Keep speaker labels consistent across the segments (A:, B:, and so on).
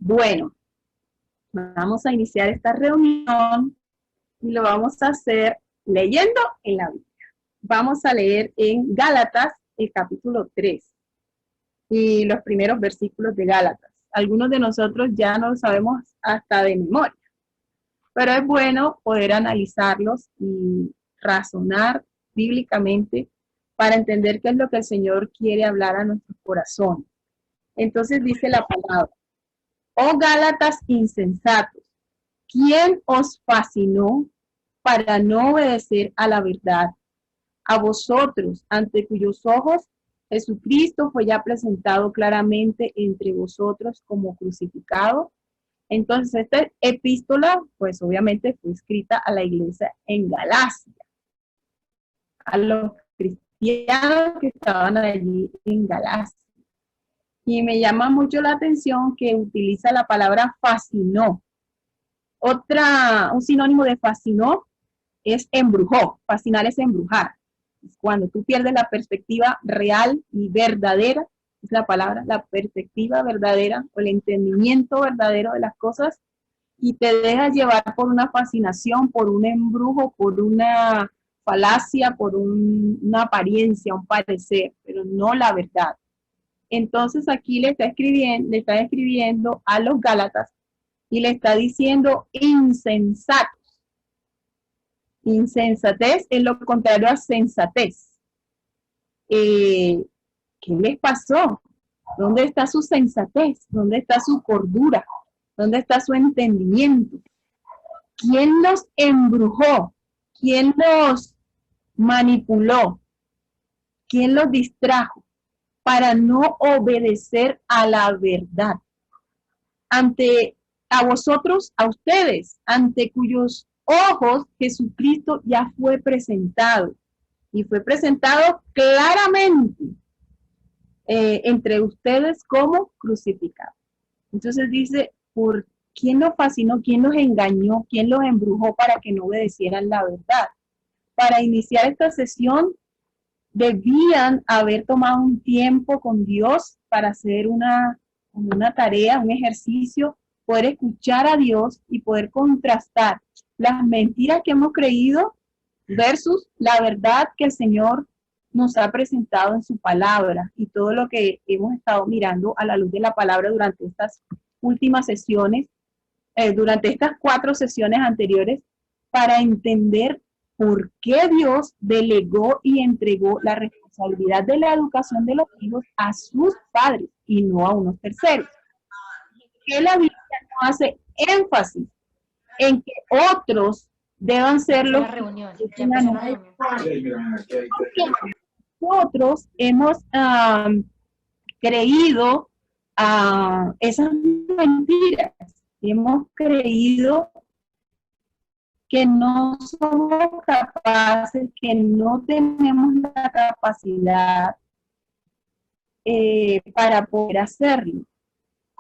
A: Bueno, vamos a iniciar esta reunión y lo vamos a hacer leyendo en la Biblia. Vamos a leer en Gálatas el capítulo 3 y los primeros versículos de Gálatas. Algunos de nosotros ya no lo sabemos hasta de memoria, pero es bueno poder analizarlos y razonar bíblicamente para entender qué es lo que el Señor quiere hablar a nuestro corazón. Entonces dice la palabra: oh Gálatas insensatos, ¿quién os fascinó para no obedecer a la verdad? A vosotros, ante cuyos ojos Jesucristo fue ya presentado claramente entre vosotros como crucificado. Entonces, esta epístola, pues obviamente fue escrita a la iglesia en Galacia, a los cristianos que estaban allí en Galacia. Y me llama mucho la atención que utiliza la palabra fascinó. Un sinónimo de fascinó es embrujó. Fascinar es embrujar. Cuando tú pierdes la perspectiva real y verdadera, es la palabra, la perspectiva verdadera o el entendimiento verdadero de las cosas, y te dejas llevar por una fascinación, por un embrujo, por una falacia, por una apariencia, un parecer, pero no la verdad. Entonces aquí le está escribiendo a los Gálatas y le está diciendo insensatos. Insensatez es lo contrario a sensatez. ¿Qué les pasó? ¿Dónde está su sensatez? ¿Dónde está su cordura? ¿Dónde está su entendimiento? ¿Quién los embrujó? ¿Quién los manipuló? ¿Quién los distrajo para no obedecer a la verdad? A vosotros, a ustedes, ante cuyos ojos Jesucristo ya fue presentado, y fue presentado claramente entre ustedes como crucificado. Entonces dice, ¿por quién los fascinó? ¿Quién los engañó? ¿Quién los embrujó para que no obedecieran la verdad? Para iniciar esta sesión debían haber tomado un tiempo con Dios para hacer una tarea, un ejercicio, poder escuchar a Dios y poder contrastar las mentiras que hemos creído versus la verdad que el Señor nos ha presentado en su palabra, y todo lo que hemos estado mirando a la luz de la palabra durante estas últimas sesiones, durante estas 4 sesiones anteriores, para entender por qué Dios delegó y entregó la responsabilidad de la educación de los hijos a sus padres y no a unos terceros. Que la Biblia no hace énfasis en que otros deban ser los que nosotros hemos creído esas mentiras. Hemos creído que no somos capaces, que no tenemos la capacidad para poder hacerlo.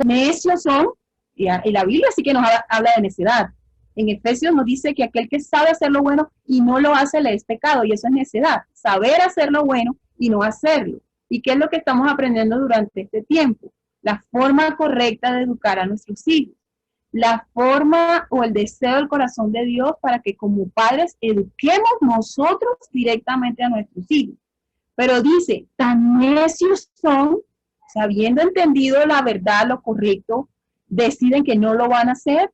A: Necios son, y la Biblia sí que nos habla de necedad. En Efesios nos dice que aquel que sabe hacer lo bueno y no lo hace le es pecado, y eso es necedad. Saber hacer lo bueno y no hacerlo. ¿Y qué es lo que estamos aprendiendo durante este tiempo? La forma correcta de educar a nuestros hijos. La forma o el deseo del corazón de Dios para que como padres eduquemos nosotros directamente a nuestros hijos. Pero dice, tan necios son, habiendo entendido la verdad, lo correcto, deciden que no lo van a hacer.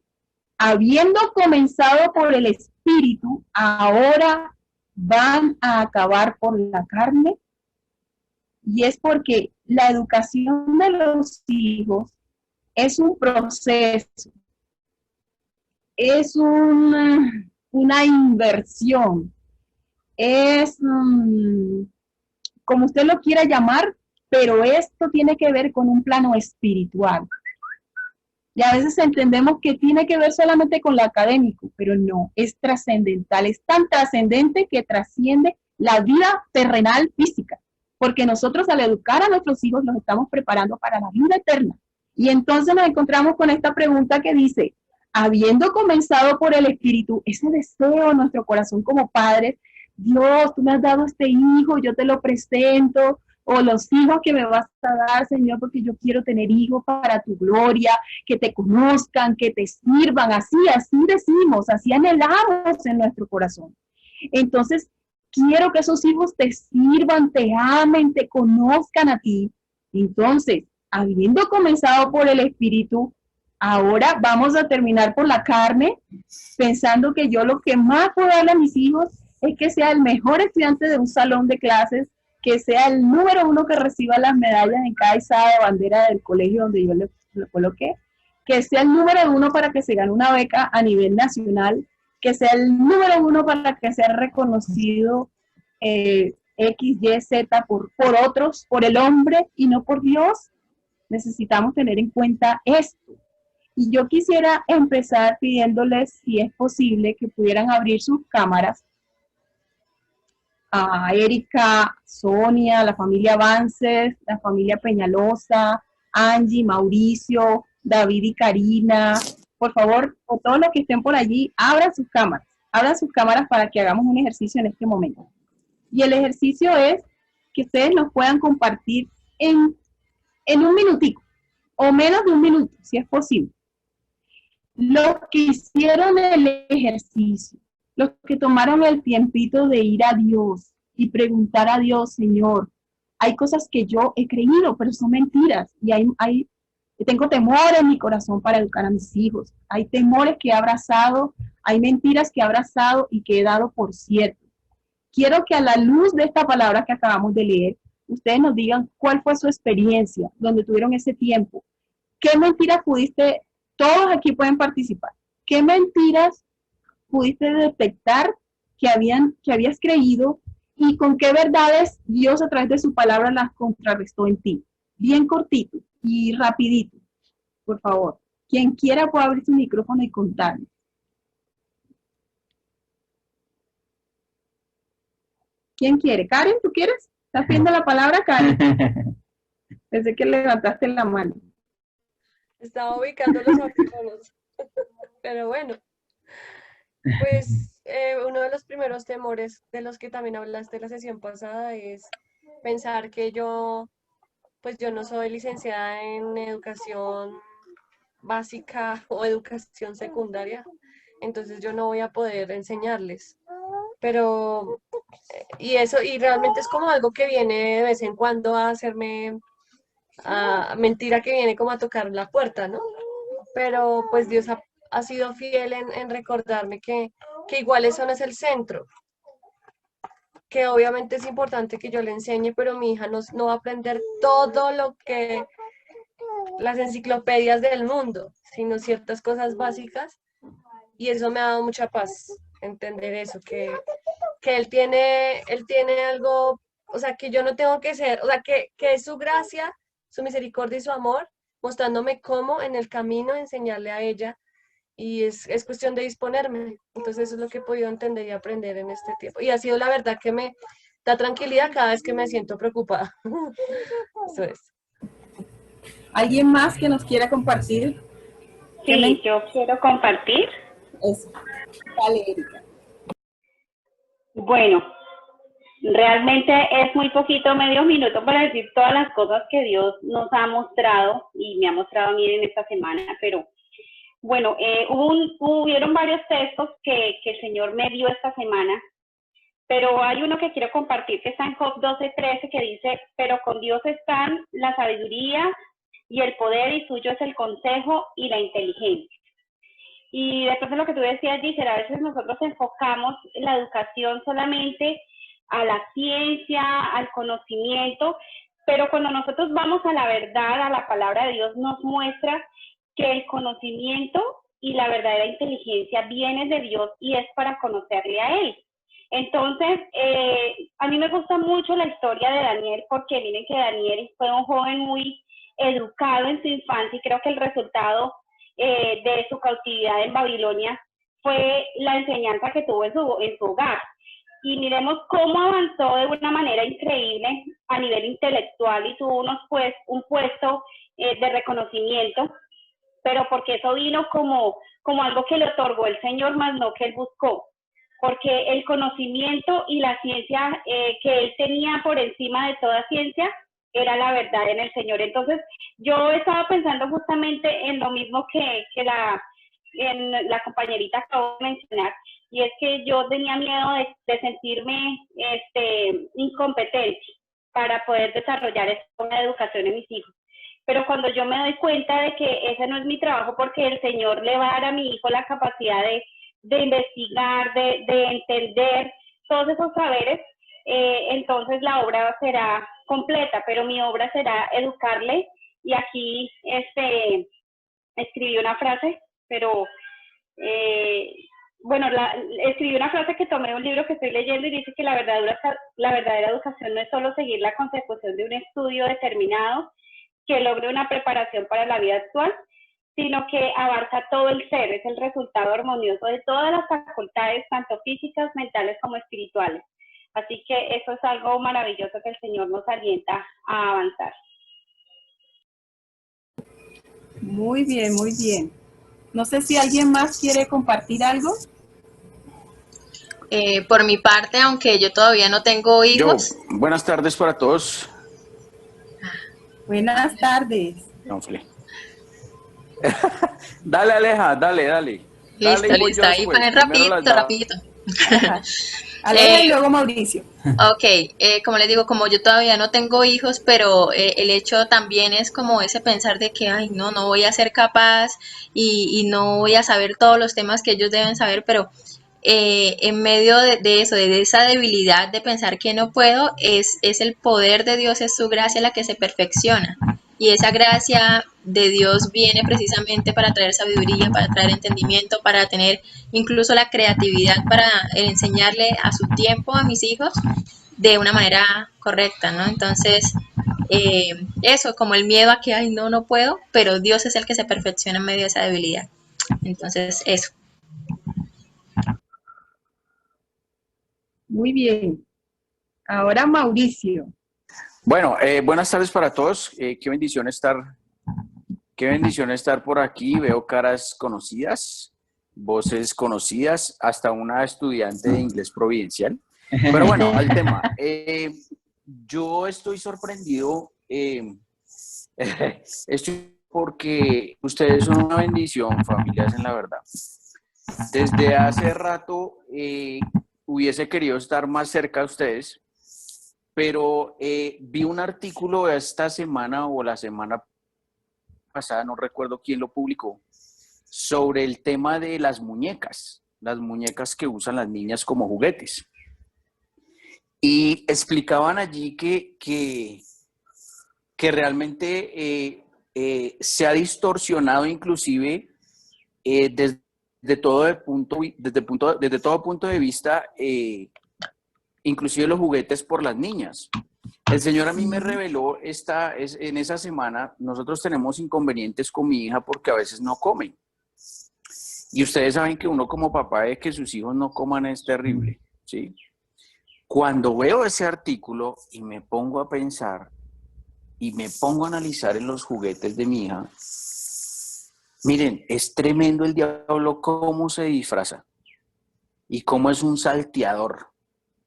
A: Habiendo comenzado por el espíritu, ahora van a acabar por la carne. Y es porque la educación de los hijos es un proceso, es una inversión, es como usted lo quiera llamar, pero esto tiene que ver con un plano espiritual. Y a veces entendemos que tiene que ver solamente con lo académico, pero no, es trascendental, es tan trascendente que trasciende la vida terrenal física, porque nosotros al educar a nuestros hijos los estamos preparando para la vida eterna. Y entonces nos encontramos con esta pregunta que dice, habiendo comenzado por el espíritu, ese deseo en nuestro corazón como padres, Dios, tú me has dado este hijo, yo te lo presento, o los hijos que me vas a dar, Señor, porque yo quiero tener hijos para tu gloria, que te conozcan, que te sirvan, así decimos, así anhelamos en nuestro corazón. Entonces, quiero que esos hijos te sirvan, te amen, te conozcan a ti. Entonces, habiendo comenzado por el Espíritu, ahora vamos a terminar por la carne, pensando que yo lo que más puedo darle a mis hijos es que sea el mejor estudiante de un salón de clases, que sea el número uno que reciba las medallas en cada izada de bandera del colegio donde yo le coloqué, que sea el número uno para que se gane una beca a nivel nacional, que sea el número uno para que sea reconocido X, Y, Z por otros, por el hombre y no por Dios. Necesitamos tener en cuenta esto. Y yo quisiera empezar pidiéndoles, si es posible, que pudieran abrir sus cámaras a Erika, Sonia, la familia Avances, la familia Peñalosa, Angie, Mauricio, David y Karina. Por favor, o todos los que estén por allí, abran sus cámaras para que hagamos un ejercicio en este momento. Y el ejercicio es que ustedes nos puedan compartir en un minutico, o menos de un minuto, si es posible, los que hicieron el ejercicio, los que tomaron el tiempito de ir a Dios y preguntar a Dios, Señor, hay cosas que yo he creído, pero son mentiras, y tengo temor en mi corazón para educar a mis hijos, hay temores que he abrazado, hay mentiras que he abrazado y que he dado por cierto. Quiero que a la luz de esta palabra que acabamos de leer, ustedes nos digan cuál fue su experiencia, donde tuvieron ese tiempo. ¿Qué mentiras pudiste, todos aquí pueden participar, qué mentiras pudiste detectar que habías creído y con qué verdades Dios a través de su palabra las contrarrestó en ti? Bien cortito y rapidito, por favor. Quien quiera puede abrir su micrófono y contar. ¿Quién quiere? Karen, ¿tú quieres? ¿Estás viendo la palabra, Karen? Pensé que levantaste la mano.
B: Estaba ubicando los audífonos. Pero bueno, pues uno de los primeros temores de los que también hablaste la sesión pasada es pensar que pues yo no soy licenciada en educación básica o educación secundaria, entonces yo no voy a poder enseñarles. Pero, y realmente es como algo que viene de vez en cuando a hacerme, mentira que viene como a tocar la puerta, ¿no? Pero pues Dios ha sido fiel en recordarme que igual eso no es el centro, que obviamente es importante que yo le enseñe, pero mi hija no va a aprender todo lo que las enciclopedias del mundo, sino ciertas cosas básicas, y eso me ha dado mucha paz, entender eso, que él tiene algo, o sea, que yo no tengo que ser, o sea, que es su gracia, su misericordia y su amor, mostrándome cómo en el camino enseñarle a ella, y es cuestión de disponerme. Entonces eso es lo que he podido entender y aprender en este tiempo. Y ha sido la verdad que me da tranquilidad cada vez que me siento preocupada. Eso es.
A: ¿Alguien más que nos quiera compartir?
C: Sí, yo quiero compartir.
A: Eso. Dale, Erika.
C: Bueno, realmente es muy poquito, medio minuto para decir todas las cosas que Dios nos ha mostrado y me ha mostrado a mí en esta semana, pero bueno, hubieron varios textos que el Señor me dio esta semana, pero hay uno que quiero compartir que está en Job 12:13 que dice, pero con Dios están la sabiduría y el poder y suyo es el consejo y la inteligencia. Y después de lo que tú decías, Gisela, a veces nosotros enfocamos la educación solamente a la ciencia, al conocimiento, pero cuando nosotros vamos a la verdad, a la palabra de Dios, nos muestra que el conocimiento y la verdadera inteligencia viene de Dios y es para conocerle a Él. Entonces, a mí me gusta mucho la historia de Daniel porque miren que Daniel fue un joven muy educado en su infancia y creo que el resultado de su cautividad en Babilonia fue la enseñanza que tuvo en su hogar. Y miremos cómo avanzó de una manera increíble a nivel intelectual y tuvo un puesto de reconocimiento, pero porque eso vino como algo que le otorgó el Señor, más no que él buscó. porque el conocimiento y la ciencia que él tenía por encima de toda ciencia era la verdad en el Señor. Entonces, yo estaba pensando justamente en lo mismo que la compañerita acabó de mencionar, y es que yo tenía miedo de sentirme incompetente para poder desarrollar esta forma de educación en mis hijos. Pero cuando yo me doy cuenta de que ese no es mi trabajo, porque el Señor le va a dar a mi hijo la capacidad de investigar, de entender todos esos saberes, entonces la obra será completa, pero mi obra será educarle. Y aquí escribí una frase, pero escribí una frase que tomé de un libro que estoy leyendo, y dice que la verdadera educación no es solo seguir la consecución de un estudio determinado que logre una preparación para la vida actual, sino que abarca todo el ser, es el resultado armonioso de todas las facultades, tanto físicas, mentales como espirituales. Así que eso es algo maravilloso que el Señor nos alienta a avanzar.
A: Muy bien, muy bien. No sé si alguien más quiere compartir algo.
D: Por mi parte, aunque yo todavía no tengo hijos.
E: Buenas tardes para todos.
A: Buenas tardes.
E: No, dale, Aleja, dale.
D: Listo, ahí para rapidito.
A: Aleja y luego Mauricio.
D: Ok, como les digo, como yo todavía no tengo hijos, pero el hecho también es como ese pensar de que, ay, no voy a ser capaz y no voy a saber todos los temas que ellos deben saber, pero en medio de eso, de esa debilidad de pensar que no puedo, es el poder de Dios, es su gracia la que se perfecciona. Y esa gracia de Dios viene precisamente para traer sabiduría, para traer entendimiento, para tener incluso la creatividad para enseñarle a su tiempo a mis hijos de una manera correcta, ¿no? Entonces, eso, como el miedo a que, ay, no puedo, pero Dios es el que se perfecciona en medio de esa debilidad. Entonces, eso.
A: Muy bien. Ahora Mauricio.
E: Bueno, buenas tardes para todos. Qué bendición estar por aquí. Veo caras conocidas, voces conocidas, hasta una estudiante de inglés providencial. Pero bueno, al tema. Yo estoy sorprendido. Porque ustedes son una bendición, familias, en la verdad. Desde hace rato hubiese querido estar más cerca de ustedes, pero vi un artículo esta semana o la semana pasada, no recuerdo quién lo publicó, sobre el tema de las muñecas que usan las niñas como juguetes. Y explicaban allí que realmente se ha distorsionado inclusive desde todo punto de vista, inclusive los juguetes por las niñas. El Señor a mí me reveló en esa semana, nosotros tenemos inconvenientes con mi hija porque a veces no comen. Y ustedes saben que uno como papá de que sus hijos no coman es terrible, ¿sí? Cuando veo ese artículo y me pongo a pensar y me pongo a analizar en los juguetes de mi hija, miren, es tremendo el diablo cómo se disfraza y cómo es un salteador,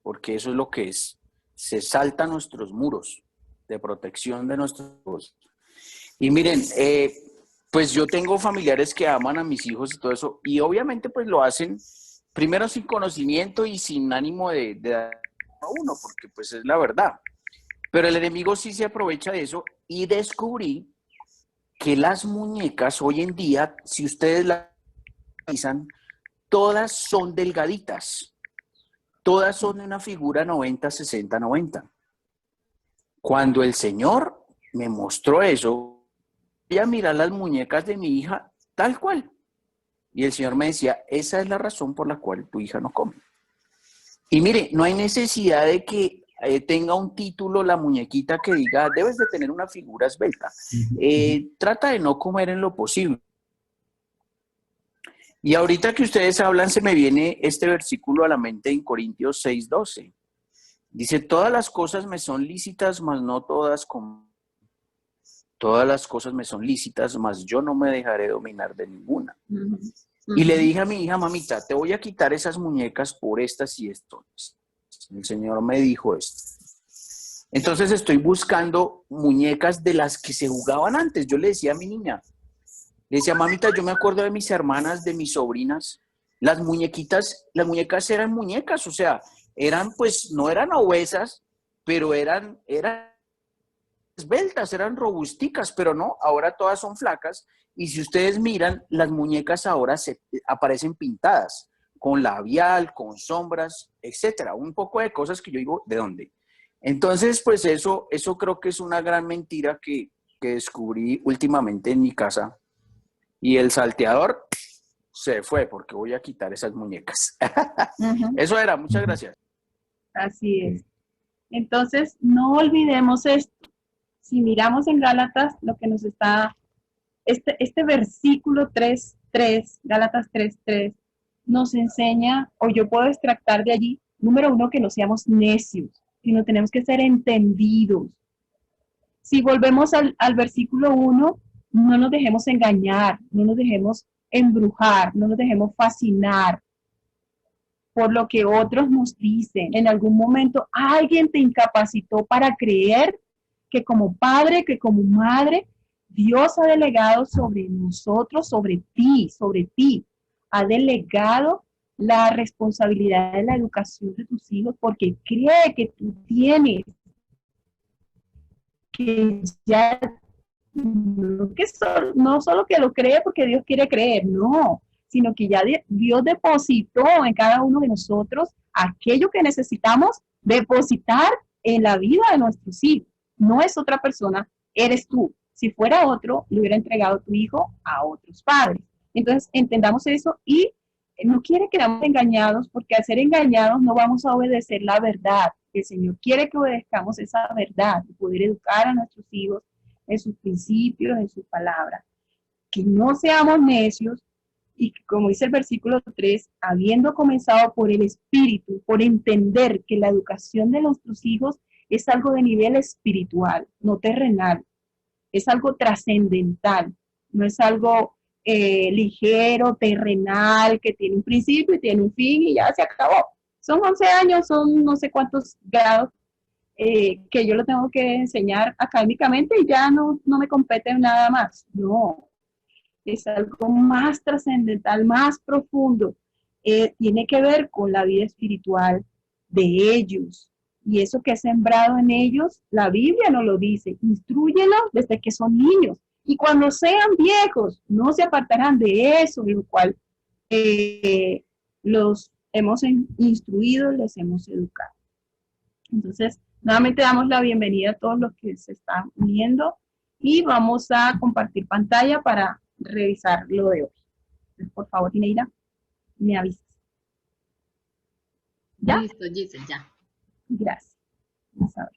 E: porque eso es lo que es. Se salta nuestros muros de protección de nuestros hijos. Y miren, pues yo tengo familiares que aman a mis hijos y todo eso, y obviamente pues lo hacen primero sin conocimiento y sin ánimo de dar a uno, porque pues es la verdad. Pero el enemigo sí se aprovecha de eso, y descubrí que las muñecas hoy en día, si ustedes las analizan, todas son delgaditas. Todas son de una figura 90, 60, 90. Cuando el Señor me mostró eso, voy a mirar las muñecas de mi hija tal cual. Y el Señor me decía, esa es la razón por la cual tu hija no come. Y mire, no hay necesidad de que tenga un título la muñequita que diga, debes de tener una figura esbelta. Trata de no comer en lo posible. Y ahorita que ustedes hablan, se me viene este versículo a la mente en Corintios 6:12. Dice, todas las cosas me son lícitas, mas no todas todas las cosas me son lícitas, mas yo no me dejaré dominar de ninguna.
A: Ujú,
E: Y le
A: ujú.
E: dije a mi hija, mamita, te voy a quitar esas muñecas por estas y estas. El Señor me dijo esto. Entonces estoy buscando muñecas de las que se jugaban antes. Yo le decía a mi niña, le decía, mamita, yo me acuerdo de mis hermanas, de mis sobrinas, las muñecas eran muñecas, o sea, eran pues, no eran obesas, pero eran esbeltas, eran robusticas, pero no, ahora todas son flacas. Y si ustedes miran, las muñecas ahora aparecen pintadas, con labial, con sombras, etcétera. Un poco de cosas que yo digo, ¿de dónde? Entonces, pues eso creo que es una gran mentira que descubrí últimamente en mi casa. Y el salteador se fue porque voy a quitar esas muñecas.
A: Ujú.
E: Eso era, muchas gracias.
A: Así es. Entonces, no olvidemos esto. Si miramos en Gálatas, lo que nos está, este versículo 3:3, Gálatas 3:3, nos enseña, o yo puedo extractar de allí, número uno, que no seamos necios, sino tenemos que ser entendidos. Si volvemos al versículo 1, no nos dejemos engañar, no nos dejemos embrujar, no nos dejemos fascinar por lo que otros nos dicen. En algún momento alguien te incapacitó para creer que como padre, que como madre, Dios ha delegado sobre nosotros, sobre ti, ha delegado la responsabilidad de la educación de tus hijos porque cree que tú tienes que ya no solo que lo cree porque Dios quiere creer, no, sino que ya Dios depositó en cada uno de nosotros aquello que necesitamos depositar en la vida de nuestros hijos. No es otra persona, eres tú. Si fuera otro, le hubiera entregado tu hijo a otros padres. Entonces, entendamos eso y no quiere que quedamos engañados, porque al ser engañados no vamos a obedecer la verdad. El Señor quiere que obedezcamos esa verdad y poder educar a nuestros hijos en sus principios, en sus palabras. Que no seamos necios y que, como dice el versículo 3, habiendo comenzado por el Espíritu, por entender que la educación de nuestros hijos es algo de nivel espiritual, no terrenal, es algo trascendental, no es algo ligero, terrenal, que tiene un principio y tiene un fin y ya se acabó. Son 11 años, son no sé cuántos grados que yo lo tengo que enseñar académicamente y ya no me compete nada más. No, es algo más trascendental, más profundo. Tiene que ver con la vida espiritual de ellos. Y eso que es sembrado en ellos, la Biblia nos lo dice, instrúyelos desde que son niños. Y cuando sean viejos, no se apartarán de eso, en lo cual los hemos instruido, les hemos educado. Entonces, nuevamente damos la bienvenida a todos los que se están uniendo y vamos a compartir pantalla para revisar lo de hoy. Entonces, por favor, Ineira, me avisas. ¿Ya?
F: Listo, Giselle, ya.
A: Gracias. Vamos a ver.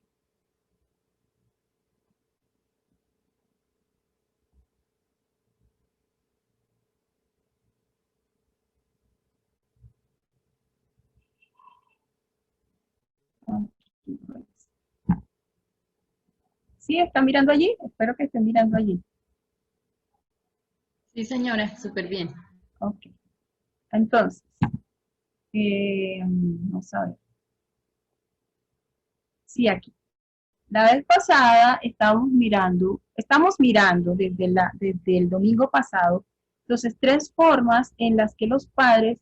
A: ¿Sí? ¿Están mirando allí? Espero que estén mirando allí.
F: Sí, señora, súper bien.
A: Ok. Entonces, vamos a ver. Sí, aquí. La vez pasada estamos mirando desde el domingo pasado, entonces 3 formas en las que los padres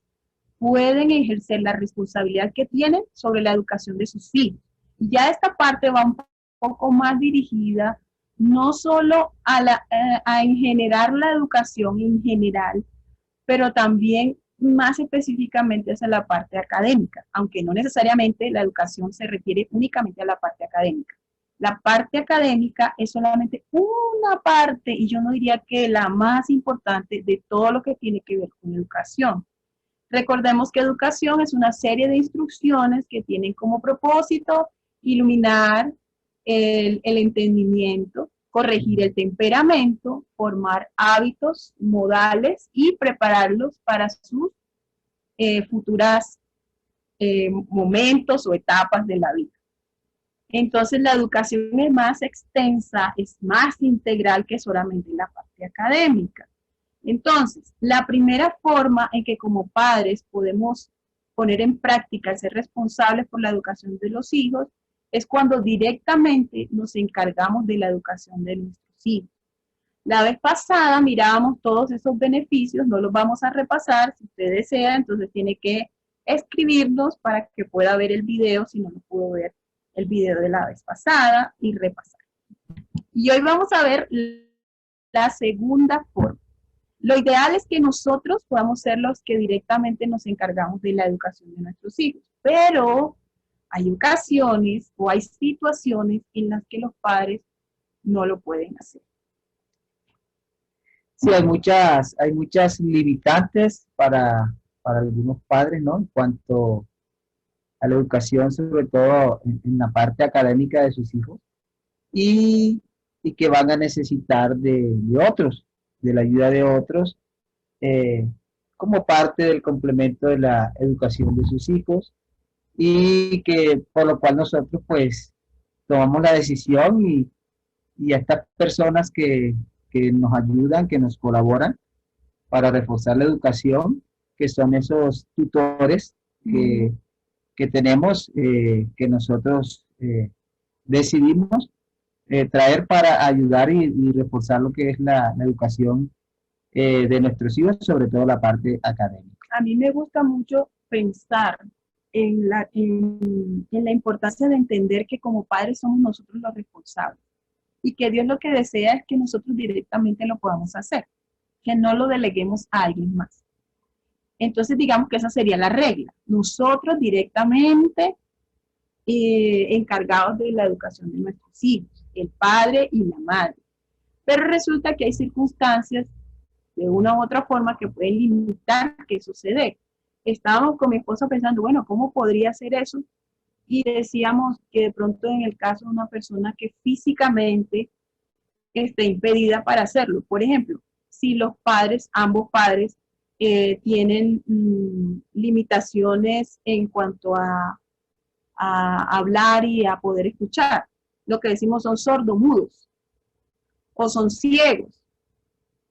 A: pueden ejercer la responsabilidad que tienen sobre la educación de sus hijos. Y ya esta parte va un poco más dirigida no solo a generar la educación en general, pero también más específicamente hacia la parte académica, aunque no necesariamente la educación se refiere únicamente a la parte académica. La parte académica es solamente una parte, y yo no diría que la más importante de todo lo que tiene que ver con educación. Recordemos que educación es una serie de instrucciones que tienen como propósito iluminar el entendimiento, corregir el temperamento, formar hábitos, modales y prepararlos para sus futuras momentos o etapas de la vida. Entonces la educación es más extensa, es más integral que solamente la parte académica. Entonces, la primera forma en que como padres podemos poner en práctica, ser responsables por la educación de los hijos, es cuando directamente nos encargamos de la educación de nuestros hijos. La vez pasada mirábamos todos esos beneficios, no los vamos a repasar, si usted desea, entonces tiene que escribirnos para que pueda ver el video, si no lo pudo ver el video de la vez pasada y repasar. Y hoy vamos a ver la segunda forma. Lo ideal es que nosotros podamos ser los que directamente nos encargamos de la educación de nuestros hijos, pero hay ocasiones o hay situaciones en las que los padres no lo pueden hacer.
G: Sí, hay muchas limitantes para algunos padres, ¿no? En cuanto a la educación, sobre todo en la parte académica de sus hijos, y que van a necesitar de otros, de la ayuda de otros, como parte del complemento de la educación de sus hijos, y que por lo cual nosotros pues tomamos la decisión y a estas personas que nos ayudan, que nos colaboran para reforzar la educación, que son esos tutores que tenemos, que nosotros decidimos traer para ayudar y reforzar lo que es la educación de nuestros hijos, sobre todo la parte académica.
A: A mí me gusta mucho pensar en la importancia de entender que como padres somos nosotros los responsables y que Dios lo que desea es que nosotros directamente lo podamos hacer, que no lo deleguemos a alguien más. Entonces digamos que esa sería la regla, nosotros directamente encargados de la educación de nuestros hijos, el padre y la madre. Pero resulta que hay circunstancias de una u otra forma que pueden limitar que eso se dé. Estábamos con mi esposa pensando, bueno, ¿cómo podría ser eso? Y decíamos que de pronto en el caso de una persona que físicamente esté impedida para hacerlo. Por ejemplo, si los padres, ambos padres, tienen limitaciones en cuanto a hablar y a poder escuchar. Lo que decimos son sordomudos o son ciegos.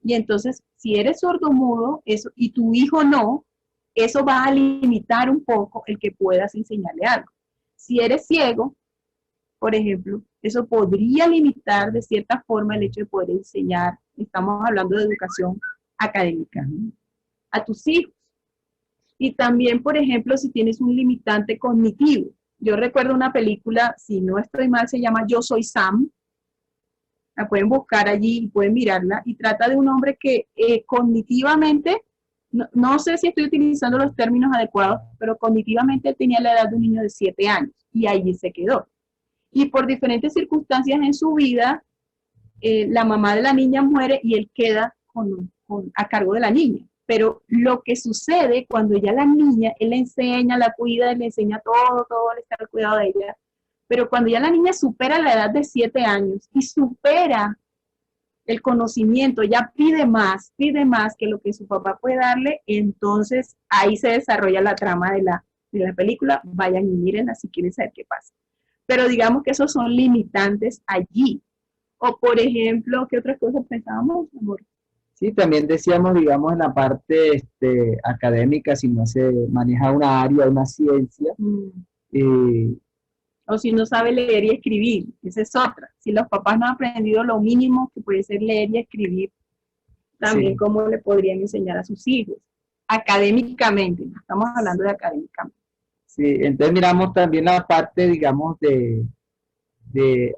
A: Y entonces, si eres sordomudo eso, y tu hijo no, eso va a limitar un poco el que puedas enseñarle algo. Si eres ciego, por ejemplo, eso podría limitar de cierta forma el hecho de poder enseñar, estamos hablando de educación académica, ¿no?, a tus hijos. Y también, por ejemplo, si tienes un limitante cognitivo. Yo recuerdo una película, si no estoy mal, se llama Yo Soy Sam. La pueden buscar allí y pueden mirarla. Y trata de un hombre que cognitivamente, no sé si estoy utilizando los términos adecuados, pero cognitivamente tenía la edad de un niño de 7 años. Y allí se quedó. Y por diferentes circunstancias en su vida, la mamá de la niña muere y él queda a cargo de la niña. Pero lo que sucede cuando ya la niña, él le enseña, la cuida, le enseña todo, le está al cuidado de ella. Pero cuando ya la niña supera la edad de 7 años y supera el conocimiento, ya pide más que lo que su papá puede darle, entonces ahí se desarrolla la trama de la película. Vayan y mírenla si quieren saber qué pasa. Pero digamos que esos son limitantes allí. O por ejemplo, ¿qué otras cosas pensábamos, amor?
G: Sí, también decíamos, digamos, en la parte académica, si no se maneja una área, una ciencia.
A: O si no sabe leer y escribir, esa es otra. Si los papás no han aprendido lo mínimo que puede ser leer y escribir, también cómo le podrían enseñar a sus hijos. Académicamente, estamos hablando de académicamente.
G: Sí, entonces miramos también la parte, digamos, de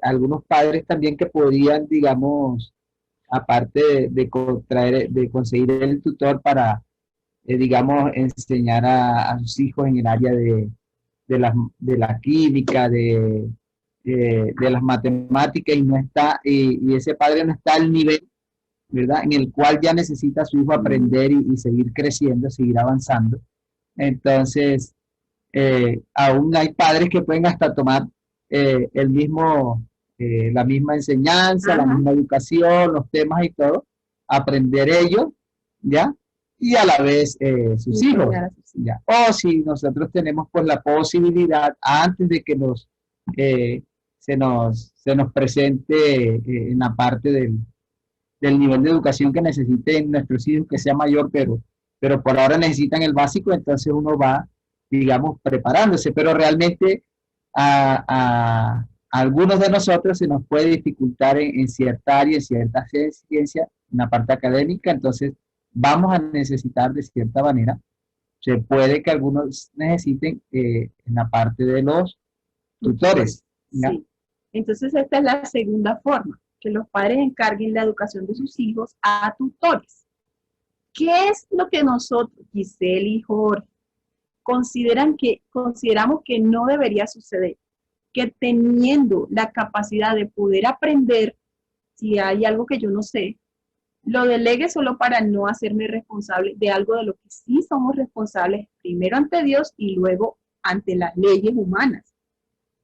G: algunos padres también que podrían, digamos, aparte de conseguir el tutor para, digamos, enseñar a sus hijos en el área de la química, de las matemáticas, y no está, y ese padre no está al nivel, ¿verdad?, en el cual ya necesita a su hijo aprender y seguir creciendo, seguir avanzando. Entonces, aún hay padres que pueden hasta tomar la misma enseñanza, la misma educación, los temas y todo, aprender ellos, ¿ya? Y a la vez sus hijos, ¿ya? O si nosotros tenemos pues la posibilidad, antes de que se nos presente en la parte del nivel de educación que necesiten nuestros hijos, que sea mayor, pero por ahora necesitan el básico, entonces uno va, digamos, preparándose, pero realmente a algunos de nosotros se nos puede dificultar en cierta área, en cierta ciencia, en la parte académica, entonces vamos a necesitar de cierta manera, se puede que algunos necesiten en la parte de los tutores, ¿ya?
A: Sí. Entonces, esta es la segunda forma, que los padres encarguen la educación de sus hijos a tutores. ¿Qué es lo que nosotros, Giselle y Jorge, consideramos que no debería suceder? Que teniendo la capacidad de poder aprender, si hay algo que yo no sé, lo delegue solo para no hacerme responsable de algo de lo que sí somos responsables, primero ante Dios y luego ante las leyes humanas,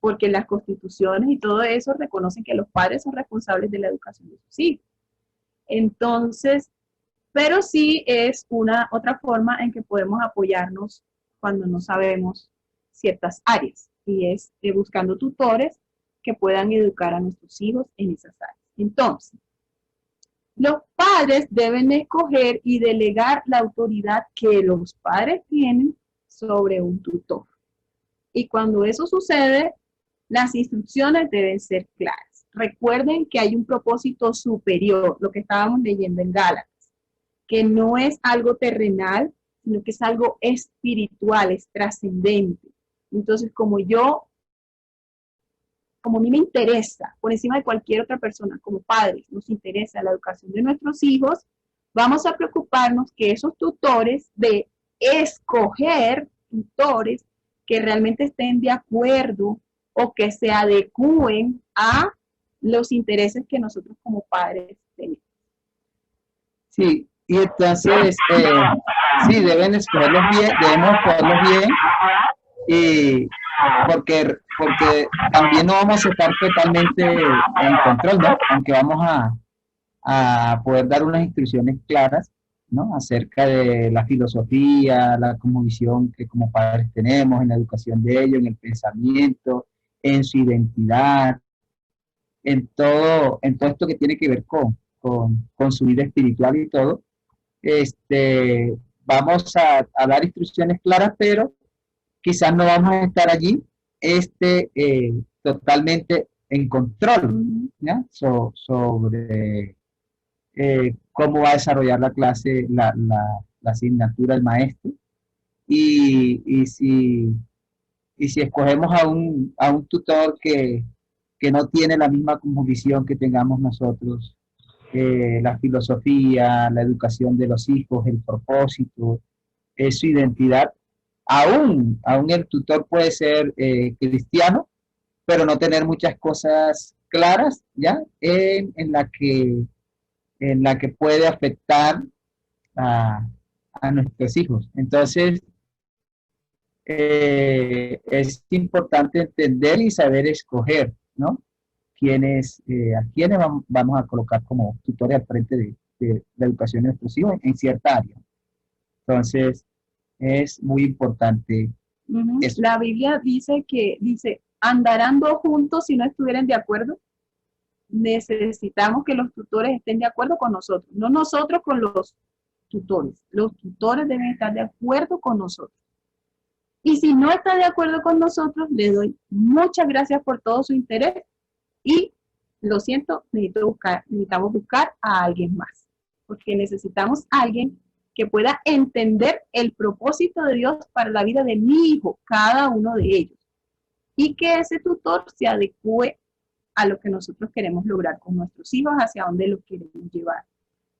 A: porque las constituciones y todo eso reconocen que los padres son responsables de la educación de sus hijos. Entonces, pero sí es una otra forma en que podemos apoyarnos cuando no sabemos ciertas áreas, y es buscando tutores que puedan educar a nuestros hijos en esas áreas. Entonces, los padres deben escoger y delegar la autoridad que los padres tienen sobre un tutor. Y cuando eso sucede, las instrucciones deben ser claras. Recuerden que hay un propósito superior, lo que estábamos leyendo en Gálatas, que no es algo terrenal, sino que es algo espiritual, es trascendente. Entonces, como a mí me interesa, por encima de cualquier otra persona, como padres, nos interesa la educación de nuestros hijos, vamos a preocuparnos que esos tutores, de escoger tutores que realmente estén de acuerdo o que se adecúen a los intereses que nosotros como padres tenemos.
G: Sí, y entonces, sí, debemos escogerlos bien, y porque también no vamos a estar totalmente en control, ¿no? Aunque vamos a poder dar unas instrucciones claras, ¿no? Acerca de la filosofía, la cosmovisión que como padres tenemos, en la educación de ellos, en el pensamiento, en su identidad, en todo esto que tiene que ver con su vida espiritual y todo. Vamos a dar instrucciones claras, pero quizás no vamos a estar allí totalmente en control, ¿ya? Sobre cómo va a desarrollar la clase, la asignatura el maestro. Y si escogemos a un tutor que no tiene la misma visión que tengamos nosotros, la filosofía, la educación de los hijos, el propósito, su identidad, aún el tutor puede ser cristiano, pero no tener muchas cosas claras, ¿ya? En la que puede afectar a nuestros hijos. Entonces, es importante entender y saber escoger, ¿no? A quiénes vamos a colocar como tutores al frente de la educación de nuestros hijos en cierta área. Entonces, es muy importante. Eso.
A: La Biblia dice ¿andarán dos juntos si no estuvieran de acuerdo? Necesitamos que los tutores estén de acuerdo con nosotros, no nosotros con los tutores. Los tutores deben estar de acuerdo con nosotros. Y si no está de acuerdo con nosotros, le doy muchas gracias por todo su interés y lo siento, necesitamos buscar a alguien más, porque necesitamos a alguien que pueda entender el propósito de Dios para la vida de mi hijo, cada uno de ellos, y que ese tutor se adecue a lo que nosotros queremos lograr con nuestros hijos, hacia dónde los queremos llevar.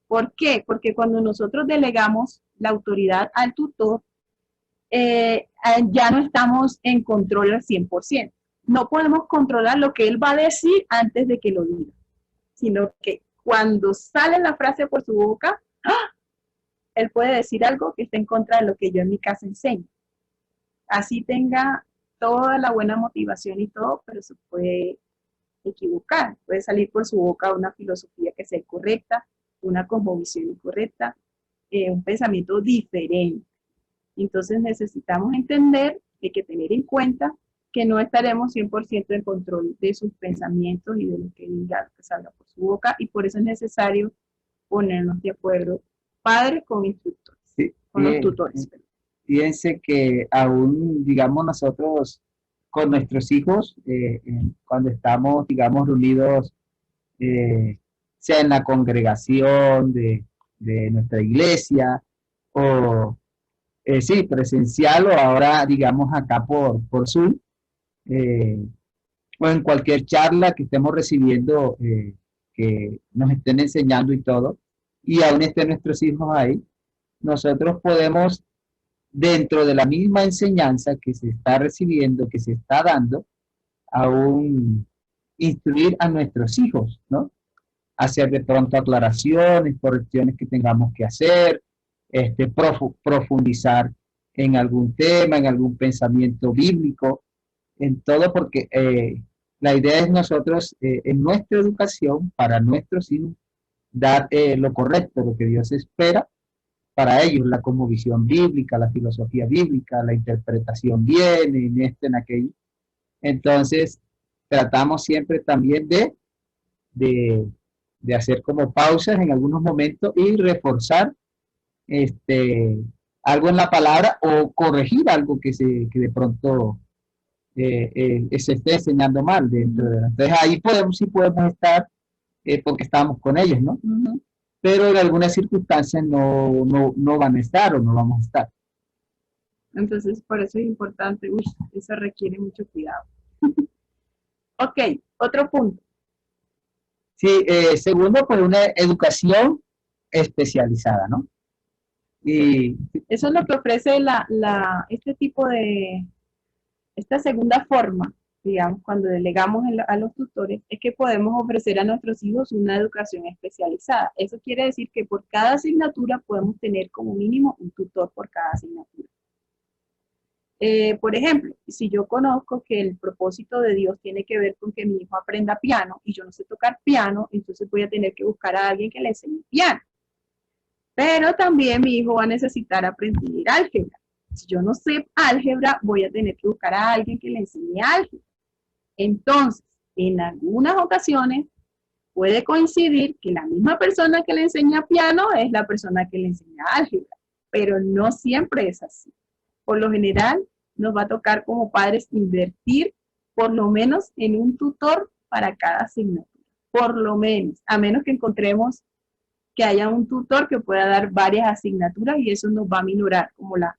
A: ¿Por qué? Porque cuando nosotros delegamos la autoridad al tutor, ya no estamos en control al 100%. No podemos controlar lo que él va a decir antes de que lo diga, sino que cuando sale la frase por su boca, ¡ah!, él puede decir algo que esté en contra de lo que yo en mi casa enseño. Así tenga toda la buena motivación y todo, pero se puede equivocar. Puede salir por su boca una filosofía que sea incorrecta, una cosmovisión incorrecta, un pensamiento diferente. Entonces necesitamos entender, hay que tener en cuenta que que no estaremos 100% en control de sus pensamientos y de lo que diga, lo que salga por su boca, y por eso es necesario ponernos de acuerdo, padres con instructores,
G: Sí,
A: con los
G: y-
A: tutores.
G: Fíjense que aún, digamos, nosotros con nuestros hijos, cuando estamos, digamos, reunidos, eh, sea en la congregación de nuestra iglesia, o sí, presencial, o ahora, digamos, acá por Zoom, eh, o en cualquier charla que estemos recibiendo, que nos estén enseñando y todo, y aún estén nuestros hijos ahí, nosotros podemos, dentro de la misma enseñanza que se está recibiendo, que se está dando, aún instruir a nuestros hijos, ¿no? Hacer de pronto aclaraciones, correcciones que tengamos que hacer, profundizar en algún tema, en algún pensamiento bíblico, en todo, porque la idea es nosotros, en nuestra educación, para nuestros hijos, dar lo correcto, lo que Dios espera para ellos, la cosmovisión bíblica, la filosofía bíblica, la interpretación bien, en este, en aquello. Entonces, tratamos siempre también de, de hacer como pausas en algunos momentos y reforzar este, algo en la palabra o corregir algo que de pronto se esté enseñando mal dentro de la. Entonces ahí podemos, sí podemos estar porque estamos con ellos, ¿no?
A: Ujú.
G: Pero en algunas circunstancias no van a estar o no vamos a estar.
A: Entonces, por eso es importante, uy, eso requiere mucho cuidado. Ok, otro punto.
G: Sí, segundo, pues una educación especializada, ¿no? Y
A: Eso es lo que ofrece este tipo esta segunda forma, digamos, cuando delegamos a los tutores, es que podemos ofrecer a nuestros hijos una educación especializada. Eso quiere decir que por cada asignatura podemos tener como mínimo un tutor por cada asignatura. Por ejemplo, si yo conozco que el propósito de Dios tiene que ver con que mi hijo aprenda piano y yo no sé tocar piano, entonces voy a tener que buscar a alguien que le enseñe piano. Pero también mi hijo va a necesitar aprender álgebra. Si yo no sé álgebra, voy a tener que buscar a alguien que le enseñe álgebra. Entonces, en algunas ocasiones puede coincidir que la misma persona que le enseña piano es la persona que le enseña álgebra, pero no siempre es así. Por lo general, nos va a tocar como padres invertir por lo menos en un tutor para cada asignatura. Por lo menos, a menos que encontremos que haya un tutor que pueda dar varias asignaturas y eso nos va a minorar como la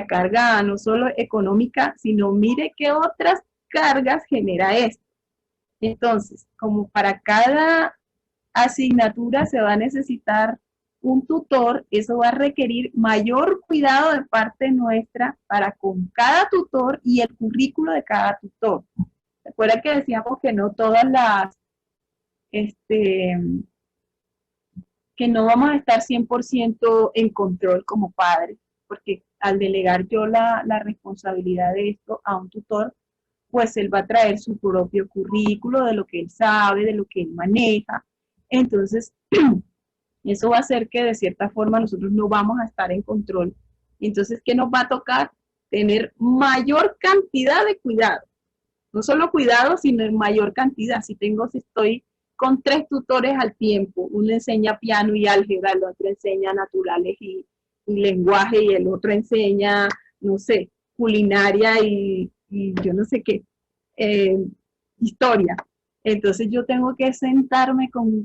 A: carga no solo económica, sino mire qué otras cargas genera esto. Entonces, como para cada asignatura se va a necesitar un tutor, eso va a requerir mayor cuidado de parte nuestra para con cada tutor y el currículo de cada tutor. Recuerda que decíamos que no todas las, que no vamos a estar 100% en control como padres, porque al delegar yo la responsabilidad de esto a un tutor, pues él va a traer su propio currículo de lo que él sabe, de lo que él maneja. Entonces, eso va a hacer que de cierta forma nosotros no vamos a estar en control. Entonces, ¿qué nos va a tocar? Tener mayor cantidad de cuidado. No solo cuidado, sino en mayor cantidad. Si estoy con 3 tutores al tiempo, uno enseña piano y álgebra, el otro enseña naturales y lenguaje, y el otro enseña, no sé, culinaria y yo no sé qué, historia. Entonces yo tengo que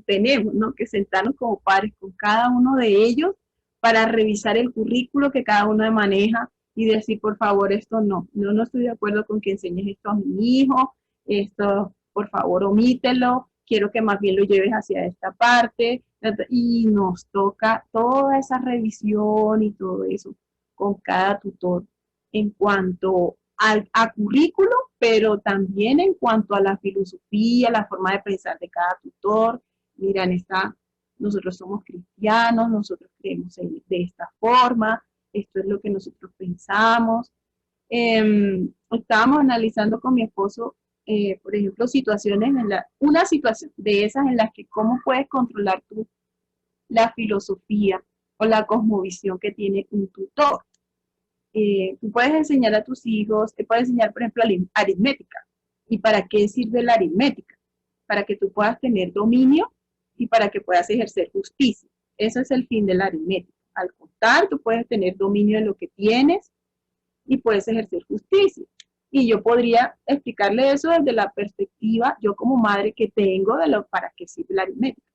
A: tenemos, ¿no? Que sentarnos como padres con cada uno de ellos para revisar el currículo que cada uno maneja y decir, por favor, esto no estoy de acuerdo con que enseñes esto a mi hijo, esto, por favor, omítelo, quiero que más bien lo lleves hacia esta parte, y nos toca toda esa revisión y todo eso con cada tutor en cuanto a currículo, pero también en cuanto a la filosofía, la forma de pensar de cada tutor. Miren, nosotros somos cristianos, nosotros creemos de esta forma, esto es lo que nosotros pensamos. Estábamos analizando con mi esposo, por ejemplo, una situación de esas en las que cómo puedes controlar tú la filosofía o la cosmovisión que tiene un tutor. tú puedes enseñar a tus hijos, te puedes enseñar, por ejemplo, aritmética. ¿Y para qué sirve la aritmética? Para que tú puedas tener dominio y para que puedas ejercer justicia. Ese es el fin de la aritmética. Al contar, tú puedes tener dominio de lo que tienes y puedes ejercer justicia. Y yo podría explicarle eso desde la perspectiva, yo como madre, que tengo de lo para qué sirve la aritmética.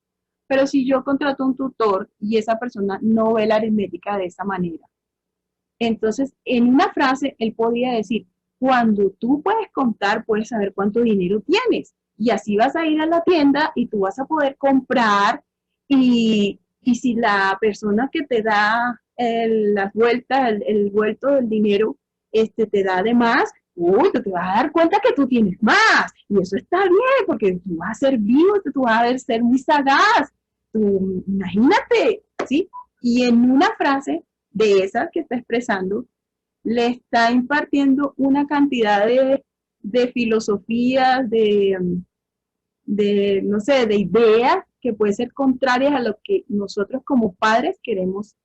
A: Pero si yo contrato un tutor y esa persona no ve la aritmética de esa manera, entonces en una frase él podría decir, cuando tú puedes contar, puedes saber cuánto dinero tienes. Y así vas a ir a la tienda y tú vas a poder comprar y si la persona que te da las vueltas, el vuelto del dinero, te da de más, uy, tú te vas a dar cuenta que tú tienes más. Y eso está bien, porque tú vas a ser vivo, tú vas a ser muy sagaz. Tú, imagínate, ¿sí? Y en una frase de esas que está expresando, le está impartiendo una cantidad de filosofías, no sé, de ideas que pueden ser contrarias a lo que nosotros como padres queremos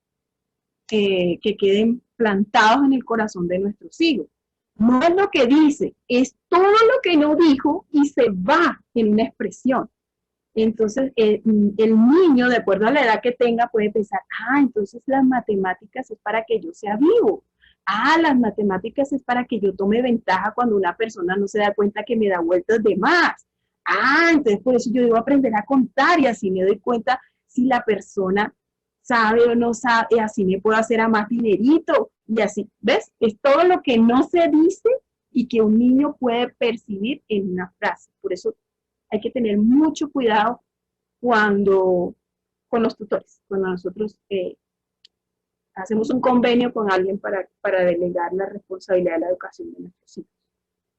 A: que queden plantados en el corazón de nuestros hijos. No es lo que dice, es todo lo que no dijo y se va en una expresión. Entonces, el niño, de acuerdo a la edad que tenga, puede pensar, entonces las matemáticas es para que yo sea vivo. Las matemáticas es para que yo tome ventaja cuando una persona no se da cuenta que me da vueltas de más. Entonces por eso yo debo aprender a contar y así me doy cuenta si la persona sabe o no sabe, y así me puedo hacer a más dinerito. Y así, ¿ves? Es todo lo que no se dice y que un niño puede percibir en una frase. Por eso hay que tener mucho cuidado con los tutores, cuando nosotros hacemos un convenio con alguien para delegar la responsabilidad de la educación de nuestros hijos.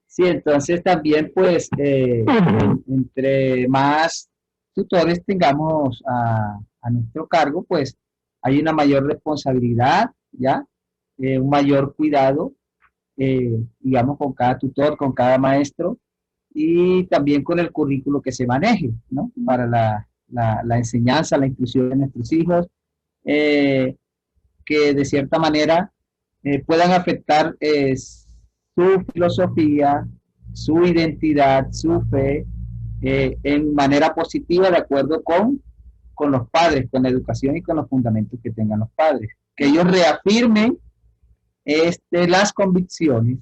G: Sí, entonces también pues entre más tutores tengamos a nuestro cargo, pues hay una mayor responsabilidad, ¿ya? Un mayor cuidado, digamos, con cada tutor, con cada maestro y también con el currículo que se maneje, ¿no? Para la enseñanza, la inclusión de nuestros hijos, que de cierta manera puedan afectar su filosofía, su identidad, su fe, en manera positiva de acuerdo con los padres, con la educación y con los fundamentos que tengan los padres. Que ellos reafirmen las convicciones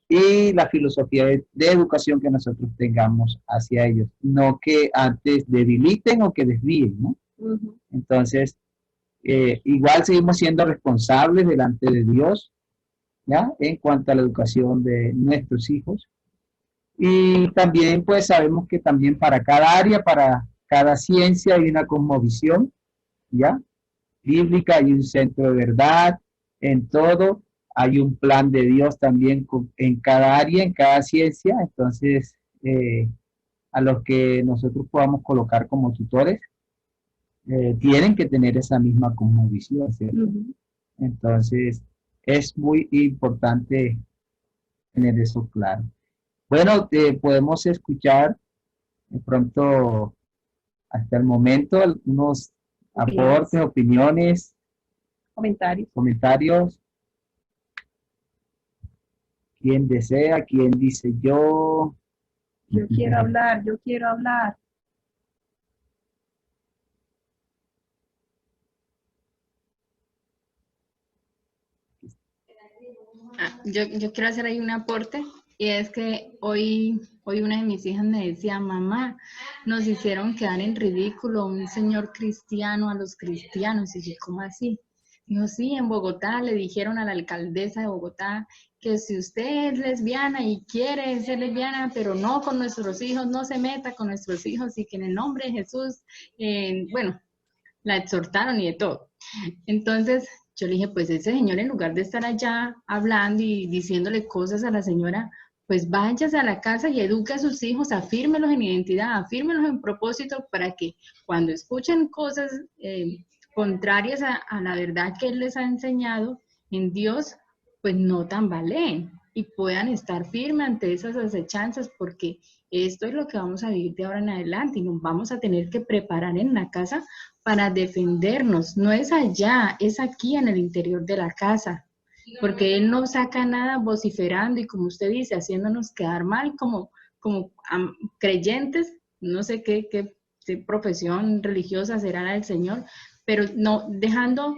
G: y la filosofía de educación que nosotros tengamos hacia ellos, no que antes debiliten o que desvíen, ¿no?
A: Uh-huh.
G: Entonces, igual seguimos siendo responsables delante de Dios, ¿ya? En cuanto a la educación de nuestros hijos. Y también pues sabemos que también para cada área, para cada ciencia hay una cosmovisión, ¿ya? Bíblica, hay un centro de verdad en todo, hay un plan de Dios también en cada área, en cada ciencia. Entonces, a los que nosotros podamos colocar como tutores, tienen que tener esa misma cosmovisión, ¿cierto?
A: Uh-huh.
G: Entonces, es muy importante tener eso claro. Bueno, podemos escuchar de pronto hasta el momento algunos aportes, opiniones, comentarios. ¿Quién desea? ¿Quién dice yo?
A: Yo quiero hablar, yo quiero hablar.
F: Yo quiero hacer ahí un aporte, y es que hoy una de mis hijas me decía, mamá, nos hicieron quedar en ridículo un señor cristiano a los cristianos. Y yo, ¿cómo así? Dijo, sí, en Bogotá le dijeron a la alcaldesa de Bogotá que si usted es lesbiana y quiere ser lesbiana, pero no con nuestros hijos, no se meta con nuestros hijos, y que en el nombre de Jesús, bueno, la exhortaron y de todo. Entonces yo le dije, pues ese señor, en lugar de estar allá hablando y diciéndole cosas a la señora, pues váyase a la casa y eduque a sus hijos, afírmelos en identidad, afírmelos en propósito, para que cuando escuchen cosas contrarias a la verdad que él les ha enseñado en Dios, pues no tambaleen y puedan estar firmes ante esas acechanzas, porque esto es lo que vamos a vivir de ahora en adelante y nos vamos a tener que preparar en la casa para defendernos. No es allá, es aquí en el interior de la casa. porque Él no saca nada vociferando y como usted dice, haciéndonos quedar mal como creyentes, no sé qué profesión religiosa será la del Señor, pero no dejando,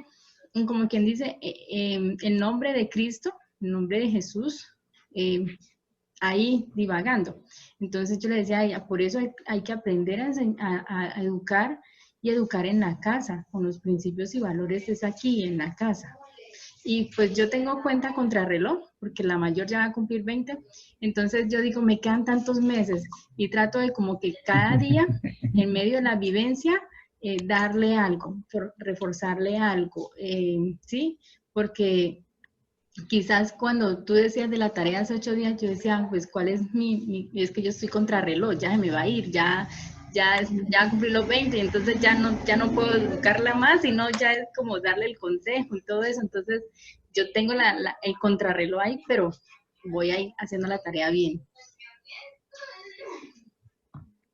F: como quien dice, el nombre de Cristo, el nombre de Jesús, ahí divagando. Entonces yo le decía a ella, por eso hay que aprender a educar y educar en la casa, con los principios y valores es aquí, en la casa. Y pues yo tengo cuenta contrarreloj, porque la mayor ya va a cumplir 20, entonces yo digo, me quedan tantos meses y trato de como que cada día, en medio de la vivencia, darle algo, reforzarle algo, ¿sí? Porque quizás cuando tú decías de la tarea hace 8 días, yo decía, pues, ¿cuál es es que yo estoy contrarreloj, ya se me va a ir, ya cumplí los 20, entonces ya no puedo educarla más, sino ya es como darle el consejo y todo eso, entonces yo tengo el contrarreloj ahí, pero voy ahí haciendo la tarea bien.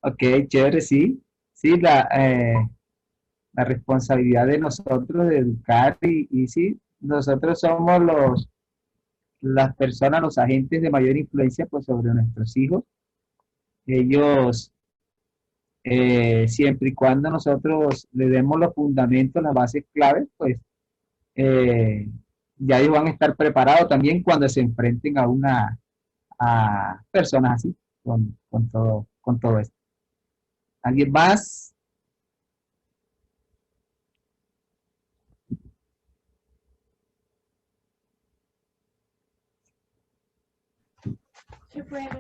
G: Ok, chévere, sí. Sí, la responsabilidad de nosotros de educar y sí, nosotros somos las personas, los agentes de mayor influencia pues sobre nuestros hijos. Ellos, siempre y cuando nosotros le demos los fundamentos, las bases claves, pues eh, ya ellos van a estar preparados también cuando se enfrenten a personas así, con todo esto. ¿Alguien más?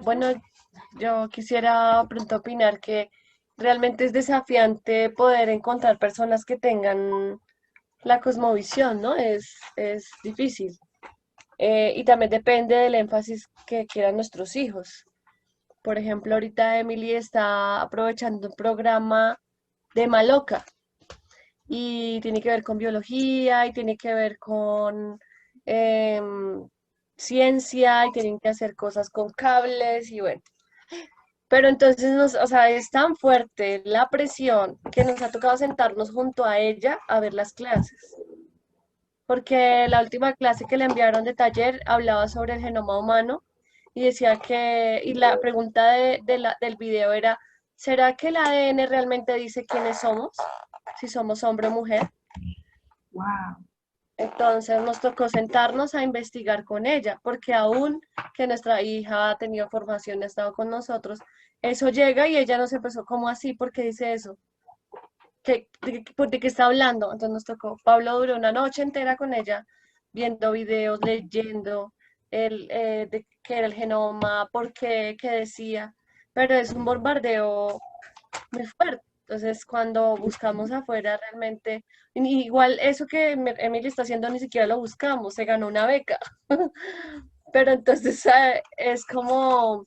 B: Bueno, yo quisiera pronto opinar que realmente es desafiante poder encontrar personas que tengan la cosmovisión, ¿no? Es difícil. Y también depende del énfasis que quieran nuestros hijos. Por ejemplo, ahorita Emily está aprovechando un programa de Maloca y tiene que ver con biología y tiene que ver con em, ciencia y tienen que hacer cosas con cables y bueno. Pero entonces o sea, es tan fuerte la presión que nos ha tocado sentarnos junto a ella a ver las clases. Porque la última clase que le enviaron de taller hablaba sobre el genoma humano y decía y la pregunta del video era, ¿será que el ADN realmente dice quiénes somos? Si somos hombre o mujer.
A: Wow.
B: Entonces nos tocó sentarnos a investigar con ella, porque aún que nuestra hija ha tenido formación y ha estado con nosotros, eso llega y ella nos empezó, ¿cómo así? ¿Por qué dice eso? ¿De qué está hablando? Entonces nos tocó. Pablo duró una noche entera con ella, viendo videos, leyendo de qué era el genoma, por qué, qué decía, pero es un bombardeo muy fuerte. Entonces, cuando buscamos afuera realmente, igual eso que Emily está haciendo ni siquiera lo buscamos, se ganó una beca. Pero entonces es como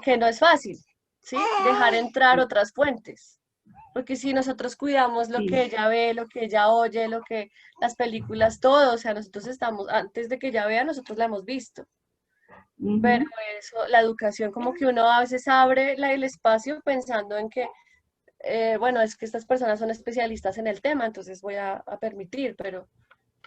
B: que no es fácil, ¿sí? Dejar entrar otras fuentes. Porque si nosotros cuidamos lo que ella ve, lo que ella oye, las películas, todo, o sea, nosotros estamos, antes de que ella vea, nosotros la hemos visto. Pero eso, la educación, como que uno a veces abre el espacio pensando en que, bueno, es que estas personas son especialistas en el tema, entonces voy a permitir, pero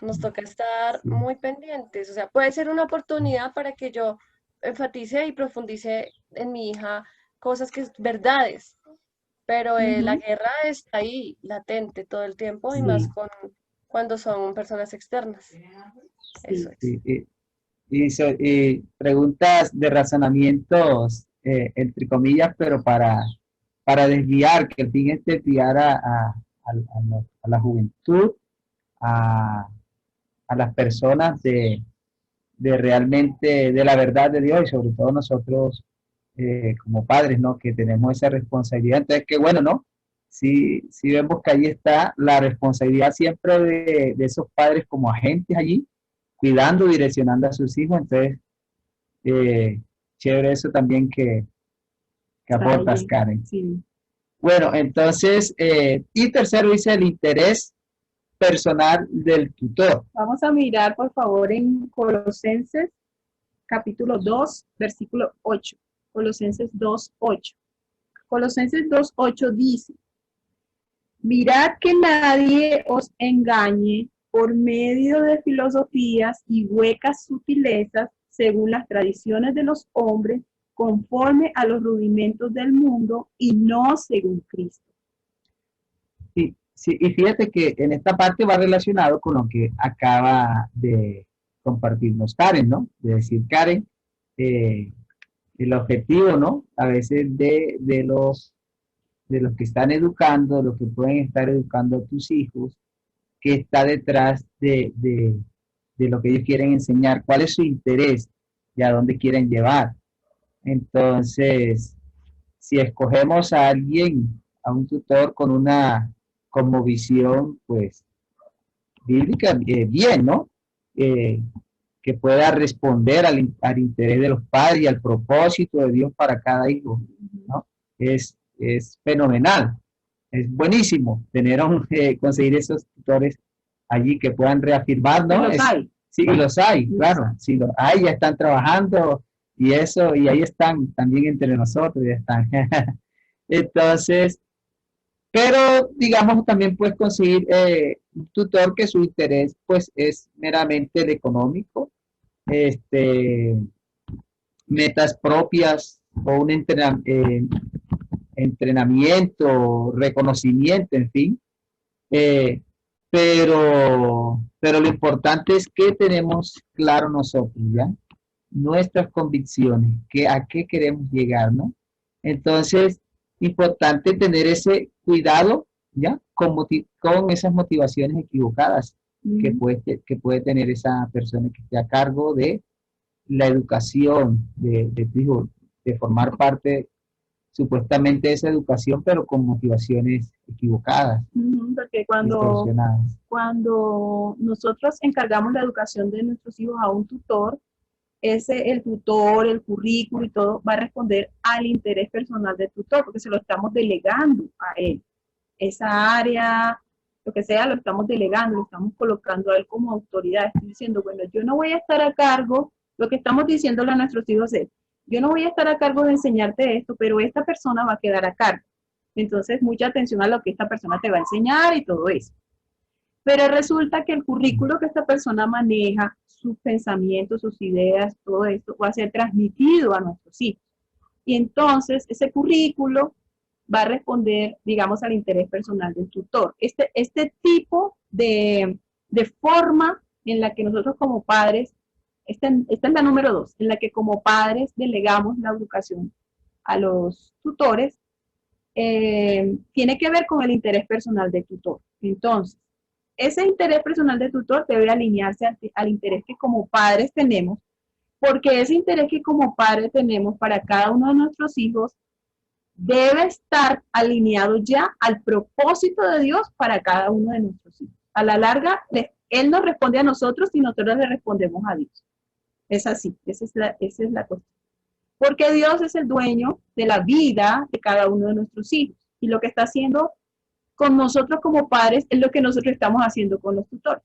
B: nos toca estar muy pendientes. O sea, puede ser una oportunidad para que yo enfatice y profundice en mi hija cosas verdades, pero la guerra está ahí, latente todo el tiempo y más cuando son personas externas. Eso es.
G: Y preguntas de razonamientos, entre comillas, pero para desviar, que el fin es desviar a la juventud, a las personas de realmente, de la verdad de Dios y sobre todo nosotros como padres, ¿no? Que tenemos esa responsabilidad. Entonces, qué bueno, ¿no? Sí, sí vemos que ahí está la responsabilidad siempre de esos padres como agentes allí, cuidando, direccionando a sus hijos. Entonces, chévere eso también que aportas, Karen.
A: Sí.
G: Bueno, entonces, y tercero dice el interés personal del tutor.
A: Vamos a mirar, por favor, en Colosenses, capítulo 2, versículo 8. Colosenses 2, 8. Colosenses 2:8 dice, mirad que nadie os engañe por medio de filosofías y huecas sutilezas, según las tradiciones de los hombres, conforme a los rudimentos del mundo y no según Cristo.
G: Sí, sí, y fíjate que en esta parte va relacionado con lo que acaba de compartirnos Karen, ¿no? De decir, Karen, el objetivo, ¿no? A veces de los que están educando, de los que pueden estar educando a tus hijos, que está detrás de lo que ellos quieren enseñar, cuál es su interés y a dónde quieren llevar. Entonces, si escogemos a alguien, a un tutor con una visión, pues, bíblica, bien, ¿no? Que pueda responder al interés de los padres y al propósito de Dios para cada hijo, ¿no? Es fenomenal, es buenísimo conseguir esos tutores allí que puedan reafirmar, ¿no?
A: Los hay.
G: Sí, los hay, claro, sí, los hay, ya están trabajando y eso, y ahí están también entre nosotros, ya están. Entonces, pero digamos también puedes conseguir un tutor que su interés pues es meramente el económico, metas propias o un entrenamiento, reconocimiento, en fin. Pero lo importante es que tenemos claro nosotros, ¿ya? Nuestras convicciones, a qué queremos llegar, ¿no? Entonces, importante tener ese cuidado, ¿ya? Con esas motivaciones equivocadas que puede tener esa persona que esté a cargo de la educación de tu hijo, de formar parte supuestamente de esa educación, pero con motivaciones equivocadas.
A: Porque cuando nosotros encargamos la educación de nuestros hijos a un tutor, el tutor, el currículo y todo va a responder al interés personal del tutor, porque se lo estamos delegando a él. Esa área, lo que sea, lo estamos delegando, lo estamos colocando a él como autoridad. Estoy diciendo, bueno, yo no voy a estar a cargo, lo que estamos diciéndole a nuestros hijos es, yo no voy a estar a cargo de enseñarte esto, pero esta persona va a quedar a cargo. Entonces, mucha atención a lo que esta persona te va a enseñar y todo eso. Pero resulta que el currículo que esta persona maneja, sus pensamientos, sus ideas, todo esto va a ser transmitido a nuestros hijos. Y entonces ese currículo va a responder, digamos, al interés personal del tutor. Este tipo de forma en la que nosotros como padres, esta es la número 2, en la que como padres delegamos la educación a los tutores, tiene que ver con el interés personal del tutor. Entonces, ese interés personal del tutor debe alinearse al interés que como padres tenemos, porque ese interés que como padres tenemos para cada uno de nuestros hijos debe estar alineado ya al propósito de Dios para cada uno de nuestros hijos. A la larga, Él nos responde a nosotros y nosotros le respondemos a Dios. Es así, esa es la cuestión. Porque Dios es el dueño de la vida de cada uno de nuestros hijos. Y lo que está haciendo con nosotros como padres es lo que nosotros estamos haciendo con los tutores.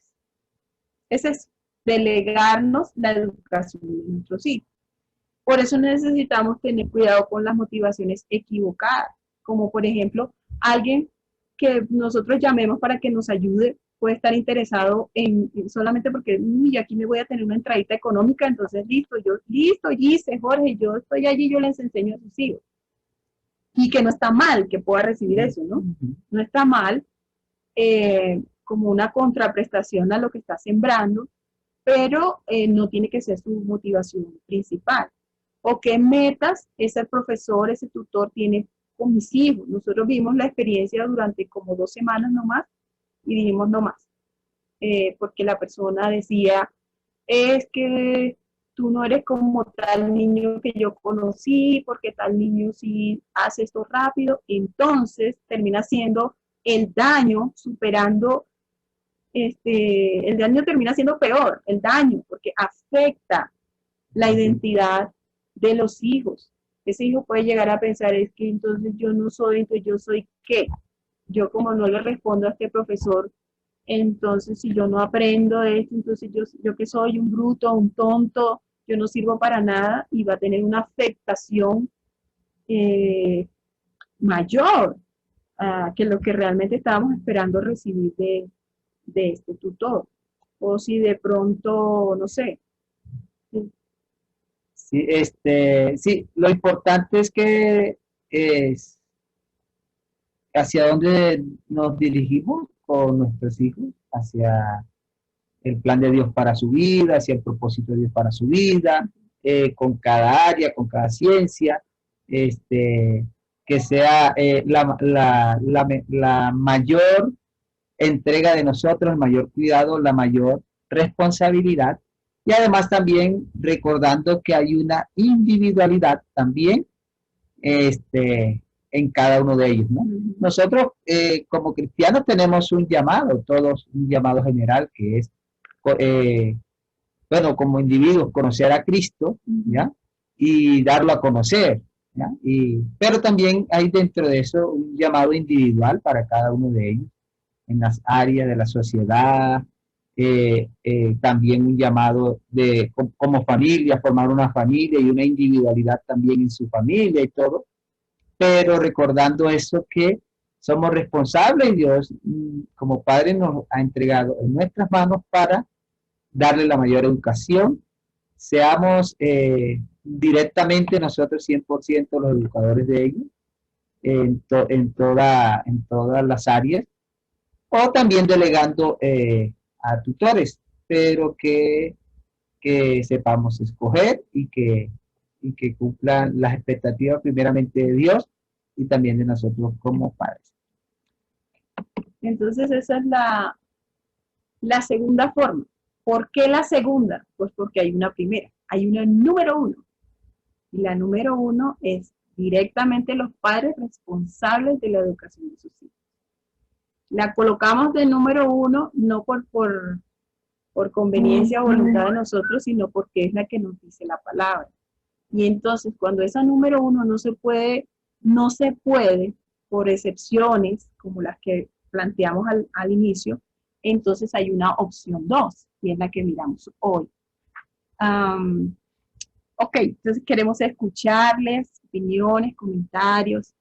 A: Es delegarnos la educación de nuestros hijos. Por eso necesitamos tener cuidado con las motivaciones equivocadas, como por ejemplo, alguien que nosotros llamemos para que nos ayude puede estar interesado en solamente porque aquí me voy a tener una entradita económica, entonces listo, Gise, Jorge, yo estoy allí, yo les enseño a sus hijos. Y que no está mal que pueda recibir eso, ¿no? No está mal como una contraprestación a lo que está sembrando, pero no tiene que ser su motivación principal. O qué metas ese profesor, ese tutor tiene con mis hijos. Nosotros vimos la experiencia durante como 2 semanas nomás y dijimos no más. Porque la persona decía, es que tú no eres como tal niño que yo conocí, porque tal niño sí hace esto rápido. Entonces termina siendo el daño superando, el daño termina siendo peor, el daño, porque afecta la identidad de los hijos. Ese hijo puede llegar a pensar, es que entonces yo no soy, entonces yo soy ¿qué? Yo como no le respondo a este profesor, entonces si yo no aprendo esto, entonces yo que soy un bruto, un tonto, yo no sirvo para nada y va a tener una afectación mayor que lo que realmente estábamos esperando recibir de este tutor. O si de pronto, no sé.
G: Sí, sí, lo importante es que es hacia dónde nos dirigimos con nuestros hijos, hacia el plan de Dios para su vida, hacia el propósito de Dios para su vida, con cada área, con cada ciencia, que sea la mayor entrega de nosotros, el mayor cuidado, la mayor responsabilidad, y además también recordando que hay una individualidad también en cada uno de ellos, ¿no? Nosotros como cristianos tenemos un llamado, todos un llamado general que es, bueno, como individuos conocer a Cristo, ¿ya? Y darlo a conocer, ¿ya? Pero también hay dentro de eso un llamado individual para cada uno de ellos en las áreas de la sociedad, también un llamado de como familia, formar una familia y una individualidad también en su familia y todo, pero recordando eso que somos responsables y Dios como Padre nos ha entregado en nuestras manos para darle la mayor educación, seamos directamente nosotros 100% los educadores de ellos en todas las áreas, o también delegando a tutores, pero que sepamos escoger y que cumplan las expectativas primeramente de Dios y también de nosotros como padres.
A: Entonces esa es la segunda forma. ¿Por qué la segunda? Pues porque hay una primera, hay una número uno. Y la número uno es directamente los padres responsables de la educación de sus hijos. La colocamos de número uno no por conveniencia o voluntad de nosotros, sino porque es la que nos dice la palabra. Y entonces cuando esa número uno no se puede por excepciones como las que planteamos al inicio, entonces hay una opción 2, y es la que miramos hoy. Ok, entonces queremos escucharles, opiniones, comentarios,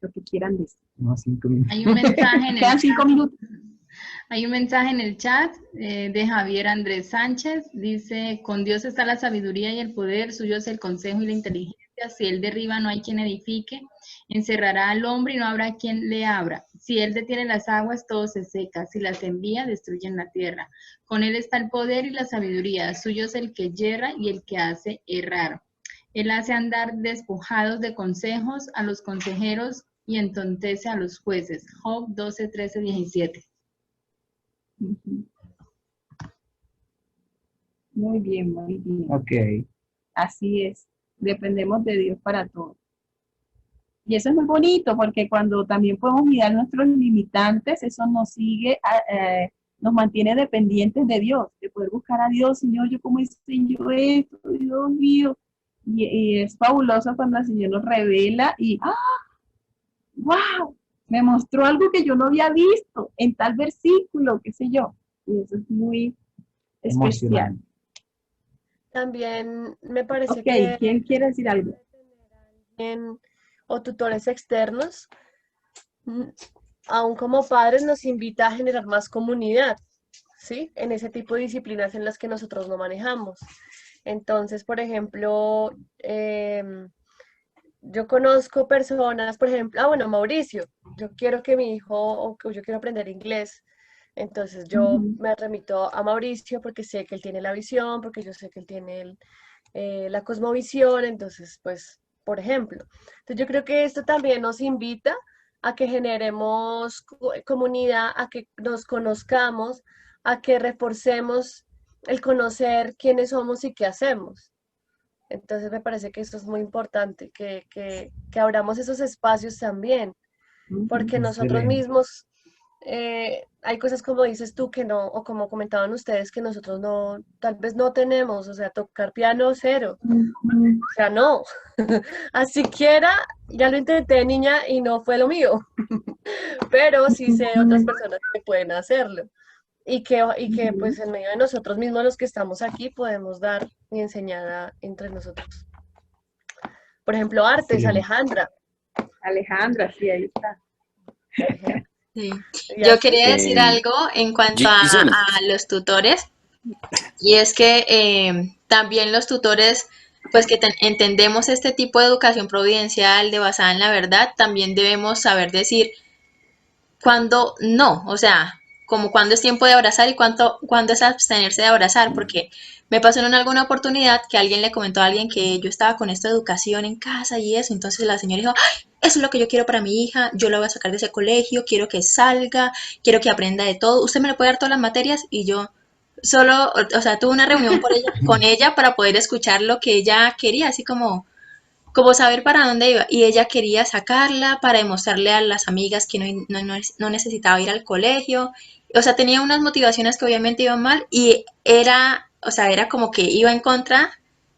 A: lo que quieran decir.
G: No, 5 minutos.
F: Hay un mensaje en el
A: Quedan 5 minutos.
F: Hay un mensaje en el chat de Javier Andrés Sánchez. Dice, con Dios está la sabiduría y el poder, suyo es el consejo y la inteligencia. Si Él derriba, no hay quien edifique. Encerrará al hombre y no habrá quien le abra. Si Él detiene las aguas, todo se seca. Si las envía, destruyen la tierra. Con Él está el poder y la sabiduría. Suyo es el que yerra y el que hace errar. Él hace andar despojados de consejos a los consejeros y entontece a los jueces. Job 12, 13, 17.
A: Muy bien, muy bien.
G: Ok.
A: Así es. Dependemos de Dios para todo. Y eso es muy bonito porque cuando también podemos mirar nuestros limitantes, eso nos sigue, nos mantiene dependientes de Dios, de poder buscar a Dios. Señor, yo cómo enseño esto, Dios mío. Y es fabuloso cuando el Señor nos revela y ¡wow! Me mostró algo que yo no había visto en tal versículo, qué sé yo. Y eso es muy especial.
B: También me parece
A: Ok,
B: que
A: ¿quién quiere decir algo?
B: o tutores externos, aún como padres nos invita a generar más comunidad, ¿sí? En ese tipo de disciplinas en las que nosotros no manejamos. Entonces, por ejemplo, yo conozco personas, por ejemplo, bueno, Mauricio, yo quiero que mi hijo, o que yo quiero aprender inglés, entonces yo me remito a Mauricio porque sé que él tiene la visión, porque yo sé que él tiene la cosmovisión, entonces, pues, por ejemplo. Entonces yo creo que esto también nos invita a que generemos comunidad, a que nos conozcamos, a que reforcemos el conocer quiénes somos y qué hacemos. Entonces me parece que eso es muy importante, que abramos esos espacios también, porque nosotros
G: Excelente.
B: mismos, hay cosas como dices tú que no, o como comentaban ustedes, que nosotros no, tal vez no tenemos, o sea, tocar piano cero, o sea, no, así quiera, ya lo intenté de niña y no fue lo mío, pero sí sé otras personas que pueden hacerlo. Y que pues en medio de nosotros mismos los que estamos aquí podemos dar y enseñar entre nosotros. Por ejemplo, artes,
G: Excelente.
B: Alejandra.
A: Alejandra, sí, ahí está.
B: Por ejemplo.
D: Sí.
A: Y
D: Yo
A: así.
D: quería decir algo en cuanto
E: Giselle,
D: a los tutores, y es que también los tutores, pues que entendemos este tipo de educación providencial de basada en la verdad, también debemos saber decir cuando no, o sea, como cuando es tiempo de abrazar y cuando es abstenerse de abrazar, porque me pasó en alguna oportunidad que alguien le comentó a alguien que yo estaba con esta educación en casa y eso, entonces la señora dijo, "Ay, eso es lo que yo quiero para mi hija, yo la voy a sacar de ese colegio, quiero que salga, quiero que aprenda de todo, usted me le puede dar todas las materias", y yo solo, o sea, tuve una reunión con ella para poder escuchar lo que ella quería, así como saber para dónde iba. Y ella quería sacarla para demostrarle a las amigas que no necesitaba ir al colegio. O sea, tenía unas motivaciones que obviamente iban mal y era, o sea, era como que iba en contra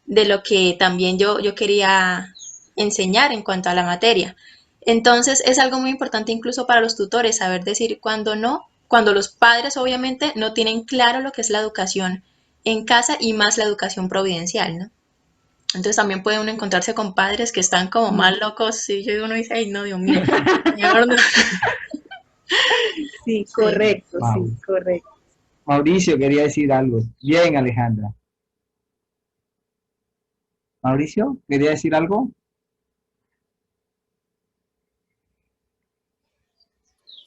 D: de lo que también yo quería enseñar en cuanto a la materia. Entonces es algo muy importante incluso para los tutores saber decir cuándo no, cuando los padres obviamente no tienen claro lo que es la educación en casa y más la educación providencial, ¿no? Entonces también puede uno encontrarse con padres que están como más locos y uno dice, ay no, Dios mío, mejor no.
A: Sí,
D: Sí.
A: correcto, sí,
G: Mau-
A: correcto.
G: Mauricio quería decir algo. Bien, Alejandra. Mauricio, ¿quería decir algo?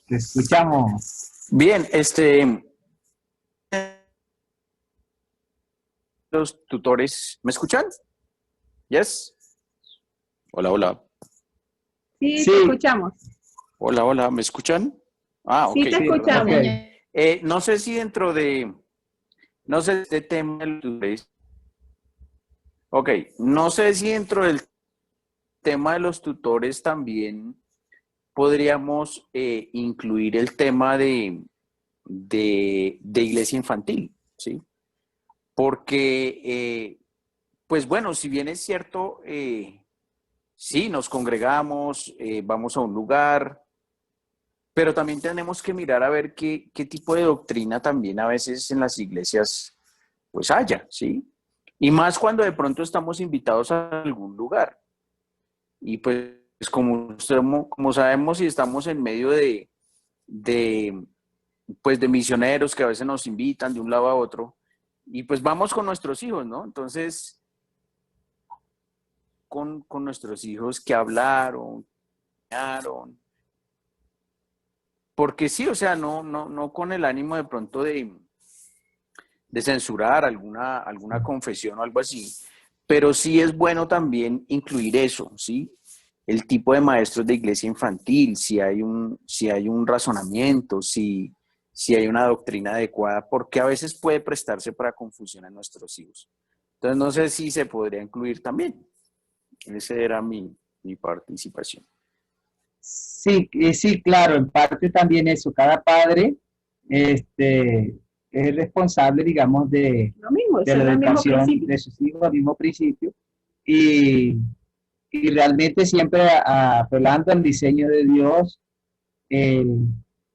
G: Te escuchamos.
E: bien, los tutores, ¿me escuchan? Yes. Hola, hola.
A: Sí, te
G: Sí,
A: escuchamos.
E: Hola, hola, ¿me escuchan? Ah, ok,
A: Sí, te
G: sí,
E: perdón.
G: ok.
A: escuchamos.
E: No sé si dentro de, no sé, este tema de los tutores, ok, no sé si dentro del tema de los tutores también podríamos incluir el tema de iglesia infantil, ¿sí? Porque, pues bueno, si bien es cierto, sí, nos congregamos, vamos a un lugar, pero también tenemos que mirar a ver qué tipo de doctrina también a veces en las iglesias pues haya, ¿sí? Y más cuando de pronto estamos invitados a algún lugar. Y pues como sabemos y estamos en medio de, pues de misioneros que a veces nos invitan de un lado a otro, y pues vamos con nuestros hijos, ¿no? Entonces, con nuestros hijos que hablaron, porque sí, o sea, no con el ánimo de pronto de censurar alguna confesión o algo así, pero sí es bueno también incluir eso, ¿sí? El tipo de maestros de iglesia infantil, si hay un razonamiento, si hay una doctrina adecuada, porque a veces puede prestarse para confusión a nuestros hijos. Entonces, no sé si se podría incluir también. Esa era mi participación.
G: Sí, sí, claro, en parte también eso. Cada padre, es responsable, digamos,
A: Lo mismo,
G: de la
A: son el mismo
G: educación
A: principio.
G: de sus hijos al mismo principio. Y, y realmente siempre apelando al diseño de Dios, eh,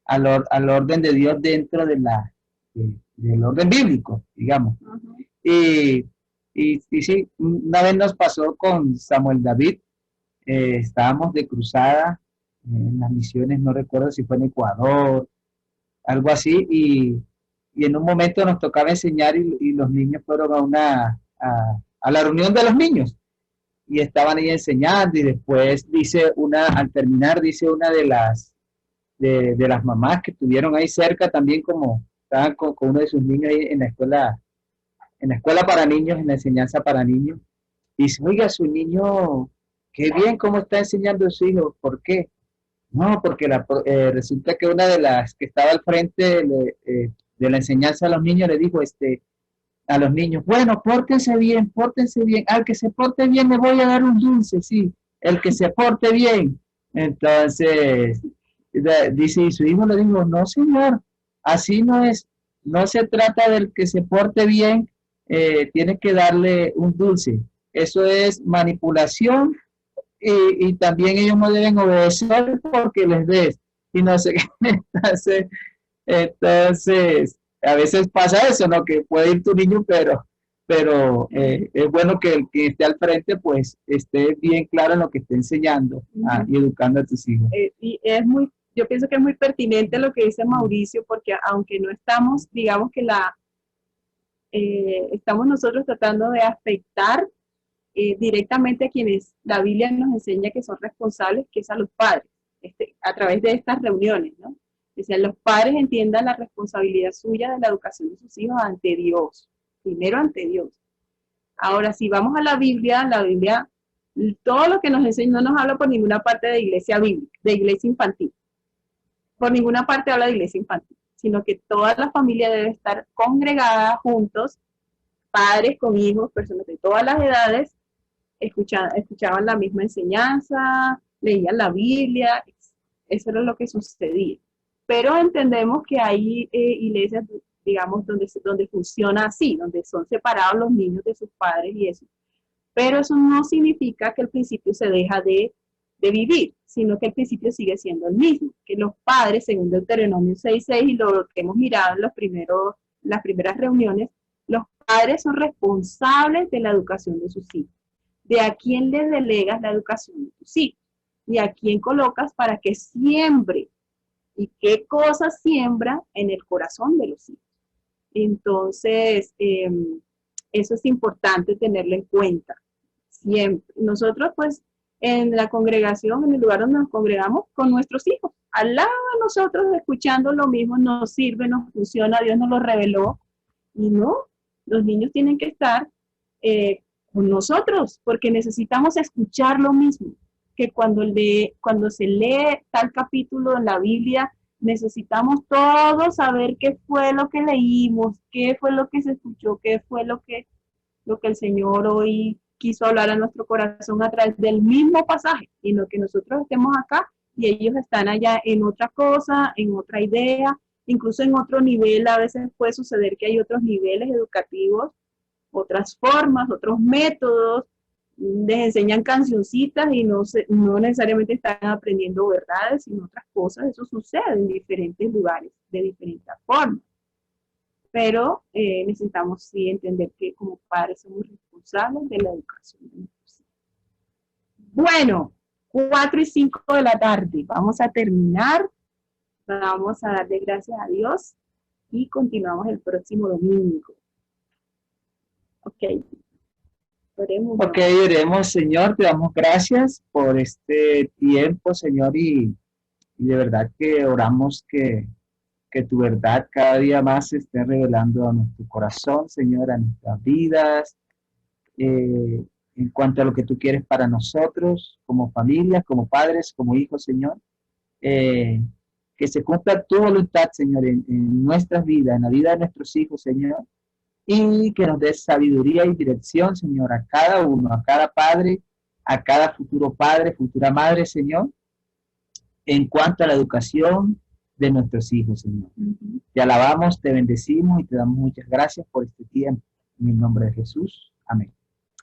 G: al orden de Dios dentro del orden bíblico, digamos.
A: Ujú.
G: Y, y sí, una vez nos pasó con Samuel David, estábamos de cruzada en las misiones, no recuerdo si fue en Ecuador, algo así, y en un momento nos tocaba enseñar y los niños fueron a la reunión de los niños y estaban ahí enseñando y después al terminar, dice una de las mamás que estuvieron ahí cerca también como estaban con uno de sus niños ahí en la escuela para niños, en la enseñanza para niños, y dice, oiga, su niño, qué bien cómo está enseñando a su hijo, ¿por qué? No, porque resulta que una de las que estaba al frente de la enseñanza a los niños le dijo a los niños, bueno, pórtense bien, al que se porte bien le voy a dar un dulce, sí, el que se porte bien. Entonces, dice, y su hijo le dijo, no, señor, así no es, no se trata del que se porte bien, tiene que darle un dulce. Eso es manipulación y también ellos no deben obedecer porque les des. Y no sé qué. Entonces, a veces pasa eso, ¿no? Que puede ir tu niño, pero es bueno que el que esté al frente, pues, esté bien claro en lo que esté enseñando y educando a tus hijos.
A: Y es muy yo pienso que es muy pertinente lo que dice Mauricio, porque aunque no estamos, digamos que estamos nosotros tratando de afectar directamente a quienes la Biblia nos enseña que son responsables, que es a los padres, a través de estas reuniones, ¿no? Decían, los padres entiendan la responsabilidad suya de la educación de sus hijos ante Dios, primero ante Dios. Ahora, si vamos a la Biblia, todo lo que nos enseña no nos habla por ninguna parte de iglesia bíblica, de iglesia infantil. Por ninguna parte habla de iglesia infantil, sino que toda la familia debe estar congregada juntos, padres con hijos, personas de todas las edades, escuchaban la misma enseñanza, leían la Biblia, eso era lo que sucedía. Pero entendemos que hay iglesias, digamos, donde funciona así, donde son separados los niños de sus padres y eso. Pero eso no significa que el principio se deja de vivir, sino que el principio sigue siendo el mismo, que los padres, según Deuteronomio 6:6 y lo que hemos mirado en las primeras reuniones, los padres son responsables de la educación de sus hijos. De a quién le delegas la educación de tus hijos y a quién colocas para que siembre y qué cosas siembra en el corazón de los hijos. Entonces, eso es importante tenerlo en cuenta siempre. Nosotros, pues, en la congregación, en el lugar donde nos congregamos, con nuestros hijos, al lado de nosotros, escuchando lo mismo, nos sirve, nos funciona, Dios nos lo reveló. Y no, los niños tienen que estar con nosotros, porque necesitamos escuchar lo mismo, que cuando se lee tal capítulo en la Biblia, necesitamos todos saber qué fue lo que leímos, qué fue lo que se escuchó, qué fue lo que el Señor hoy quiso hablar a nuestro corazón a través del mismo pasaje, y no que nosotros estemos acá y ellos están allá en otra cosa, en otra idea, incluso en otro nivel. A veces puede suceder que hay otros niveles educativos, otras formas, otros métodos, les enseñan cancioncitas y no necesariamente están aprendiendo verdades, sino otras cosas. Eso sucede en diferentes lugares, de diferentes formas. Pero necesitamos sí entender que como padres somos responsables de la educación de nuestros hijos. Bueno, 4:05 de la tarde. Vamos a terminar. Vamos a darle gracias a Dios y continuamos el próximo domingo. Ok.
G: Oremos, Señor, te damos gracias por este tiempo, Señor, y de verdad que oramos que tu verdad cada día más se esté revelando a nuestro corazón, Señor, a nuestras vidas, en cuanto a lo que tú quieres para nosotros, como familias, como padres, como hijos, Señor. Que se cumpla tu voluntad, Señor, en nuestras vidas, en la vida de nuestros hijos, Señor, y que nos des sabiduría y dirección, Señor, a cada uno, a cada padre, a cada futuro padre, futura madre, Señor, en cuanto a la educación de nuestros hijos, Señor. Te alabamos, te bendecimos y te damos muchas gracias por este tiempo. En el nombre de Jesús. Amén.